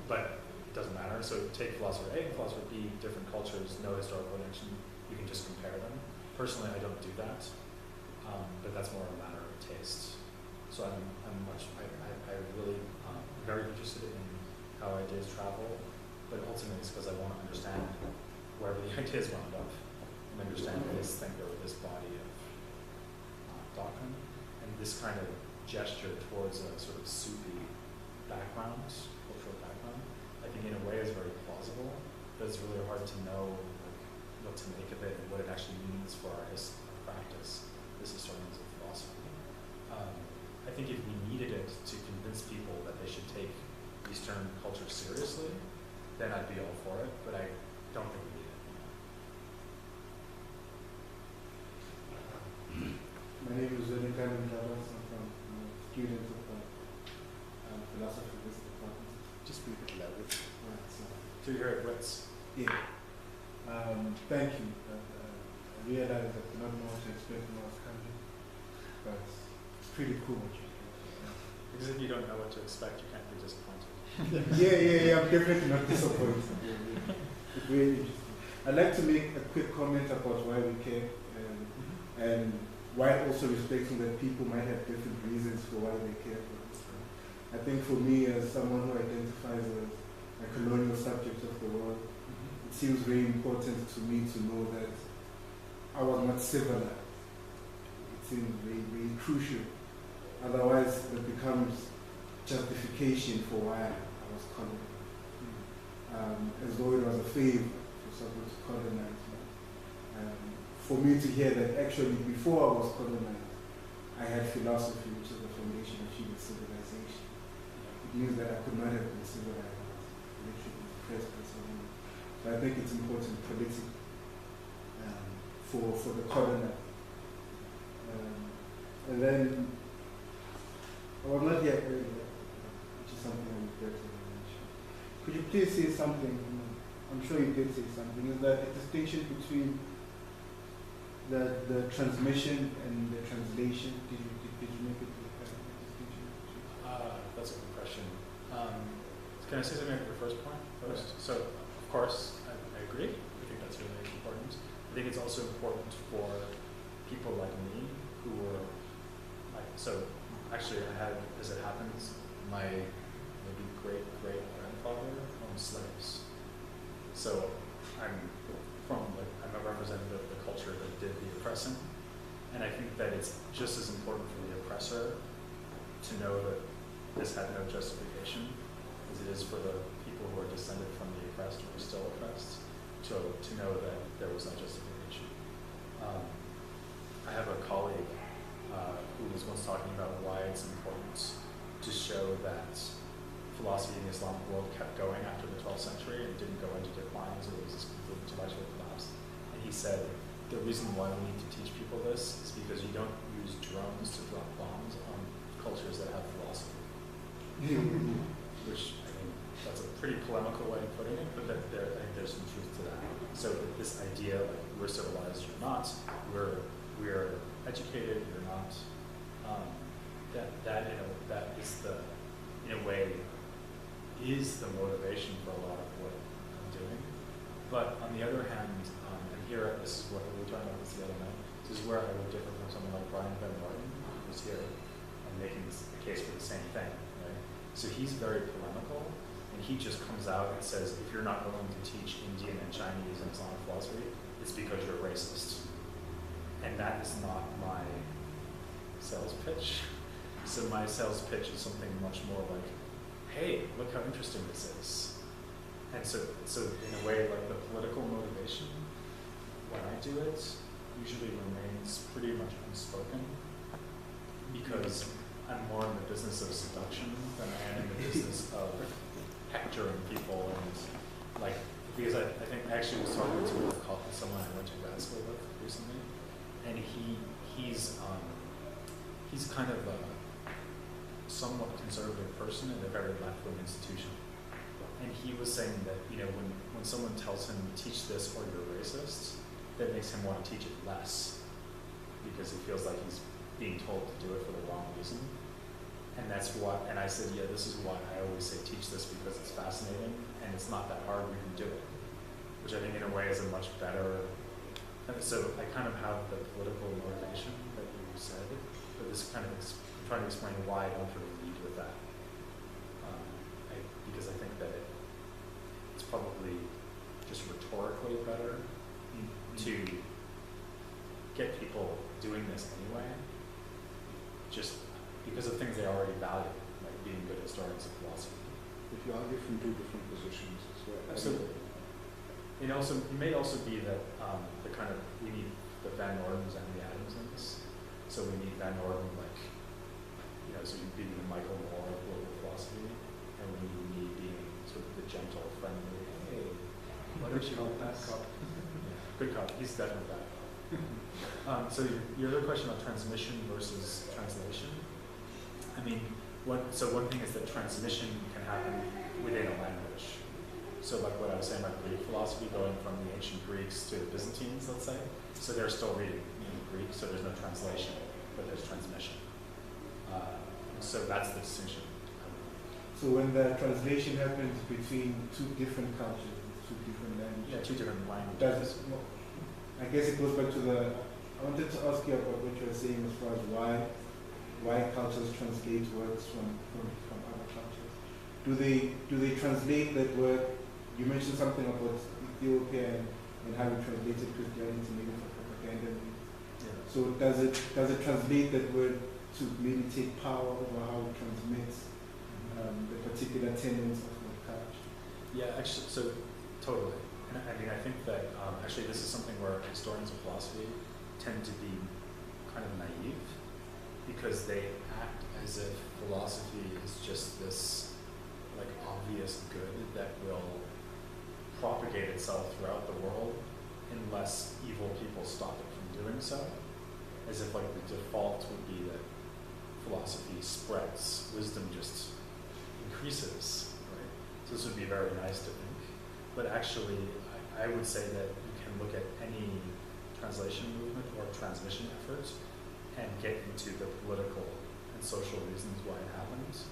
But it doesn't matter. So take philosopher A and philosopher B, different cultures, no historical connection, you can just compare them. Personally, I don't do that, but that's more a matter of taste. So I'm really very interested in how ideas travel, but ultimately it's because I want to understand wherever the ideas wound up and understand this thinker or this body of doctrine. And this kind of gesture towards a sort of soupy background, cultural background, I think in a way is very plausible, but it's really hard to know what to make of it and what it actually means for our practice as historians of philosophy. I think if we needed it to convince people that they should take Eastern culture seriously, then I'd be all for it, but I don't think we need it. My name is Adamson. I'm a student of philosophy in this department. Just speak it louder. Right, So you're at Ritz. yeah. Thank you. I realized I did not know what to expect when I was coming, but it's pretty cool what you do. Because if you don't know what to expect, you can't be disappointed. Yeah, I'm definitely not disappointed. It's really interesting. I'd like to make a quick comment about why we care, and while also respecting that people might have different reasons for why they care for this. I think for me, as someone who identifies as a colonial subject of the world, it seems very important to me to know that I was not civilized. It seems very, very crucial. Otherwise, it becomes justification for why I was colonized. As though it was a favor for someone to colonize me. For me to hear that actually before I was colonized, I had philosophy, which is the foundation of human civilization. It means that I could not have been civilized. I was literally oppressed by someone. So I think it's important politically for the colonizer. And then, or not yet really, which is something I'm going to mention. Could you please say something, I'm sure you did say something, is that a distinction between the transmission and the translation? Did you make it a distinction? That's a good question. Can I say something about your first point first? So, of course, I agree. I think that's really important. I think it's also important for people like me who were like, so actually I had, as it happens, my maybe great-great-grandfather owned slaves. So I'm a representative of the culture that did the oppressing. And I think that it's just as important for the oppressor to know that this had no justification as it is for the people who are descended from the oppressed or are still oppressed to know that there was no justification. I have a colleague who was once talking about why it's important to show that philosophy in the Islamic world kept going after the 12th century and didn't go into decline as it was this complete intellectual collapse. And he said, the reason why we need to teach people this is because you don't use drones to drop bombs on cultures that have philosophy. Which, I mean, that's a pretty polemical way of putting it, but I think there's some truth to that. So this idea, like, we're civilized, you're not, we're educated, you're not, that is the, in a way, is the motivation for a lot of what I'm doing. But on the other hand, and here, this is what we were talking about this the other night, this is where I would differ from someone like Brian Van Martin, who's here, and making the case for the same thing, right? So he's very polemical, and he just comes out and says, if you're not willing to teach Indian and Chinese and Islamic philosophy, it's because you're racist. And that is not my sales pitch. So my sales pitch is something much more like, hey, look how interesting this is. And so in a way, like the political motivation, when I do it, usually remains pretty much unspoken because I'm more in the business of seduction than I am in the business of hectoring people and like, because I think I actually was talking to someone I went to grad school with recently, and he's kind of a somewhat conservative person in a very left-wing institution. And he was saying that, when someone tells him, teach this or you're racist, that makes him want to teach it less because he feels like he's being told to do it for the wrong reason. And and I said, yeah, this is why I always say teach this because it's fascinating and it's not that hard, we can do it. Which I think in a way is a much better, and so I kind of have the political motivation that you said, but this kind of, I'm trying to explain why I don't really lead with that. Because I think that it's probably just rhetorically better to get people doing this anyway, just because of things they already value, like being good historians of philosophy. If you argue from two different positions as well. Absolutely. It may also be that we need the Van Ordens and the Adamsons. So we need Van Orden, so you'd be the Michael Moore of global philosophy, and we need me being sort of the gentle, friendly, hey, why don't you help that cop? Yeah, good cop, he's definitely that cop. So your other question about transmission versus translation, I mean, one thing is that transmission can happen within a language. So like what I was saying about Greek philosophy, going from the ancient Greeks to the Byzantines, let's say. So they're still reading Greek, so there's no translation, but there's transmission. So that's the distinction. So when the translation happens between two different cultures, two different languages. Yeah, two different languages. I guess it goes back to I wanted to ask you about what you were saying as far as why cultures translate words from other cultures. Do they translate that word? You mentioned something about Ethiopia and how it translated Christianity maybe for propaganda. Yeah. So does it translate that word to maybe take power over how it transmits the particular tenets of the culture? Yeah, actually, so totally. And I think that actually this is something where historians of philosophy tend to be kind of naive because they act as if philosophy is just this like obvious good that will propagate itself throughout the world unless evil people stop it from doing so. as if like the default would be that philosophy spreads, wisdom just increases, right? So this would be very nice to think. But actually, I would say that you can look at any translation movement or transmission effort and get into the political and social reasons why it happens.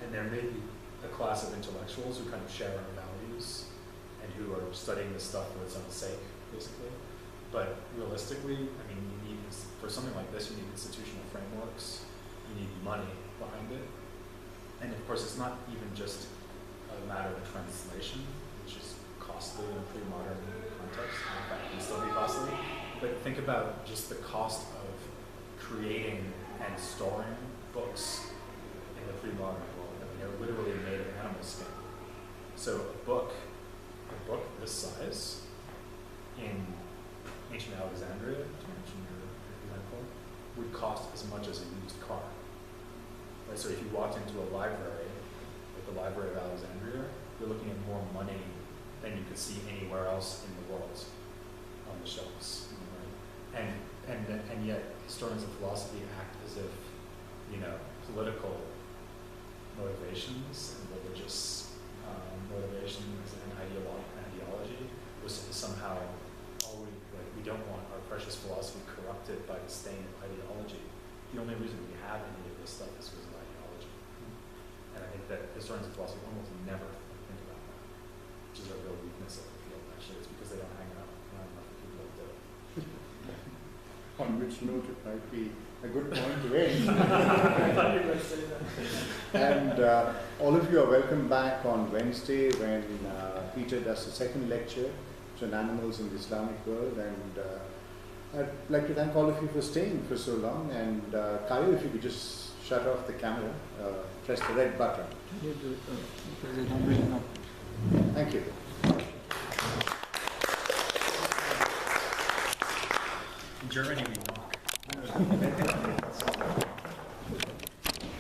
And there may be a class of intellectuals who kind of share our values and who are studying this stuff for its own sake, basically. But realistically, I mean, you need, for something like this, you need institutional frameworks, you need money behind it. And of course, it's not even just a matter of translation, which is costly in a pre-modern context, in fact, it can still be costly. But think about just the cost of creating and storing books in the pre-modern world. I mean, they're literally made of animal skin. So a book this size in ancient Alexandria, to mention your example, would cost as much as a used car. Right? So if you walked into a library, like the Library of Alexandria, you're looking at more money than you could see anywhere else in the world on the shelves. Right? And yet historians of philosophy act as if, you know, political motivations and religious motivations and ideology was somehow always, like, we don't want our precious philosophy corrupted by the stain of ideology. The only reason we have any of this stuff is because of ideology. And I think that historians of philosophy almost never think about that, which is a real weakness of the field, actually. It's because they don't hang out around enough people to do it. On which note it might be a good point to end. I thought you were going to say that. And all of you are welcome back on Wednesday when Peter does the second lecture on animals in the Islamic world. And I'd like to thank all of you for staying for so long. And Kyle, if you could just shut off the camera, press the red button. You do it because they don't really know. Thank you. In Germany, we walk.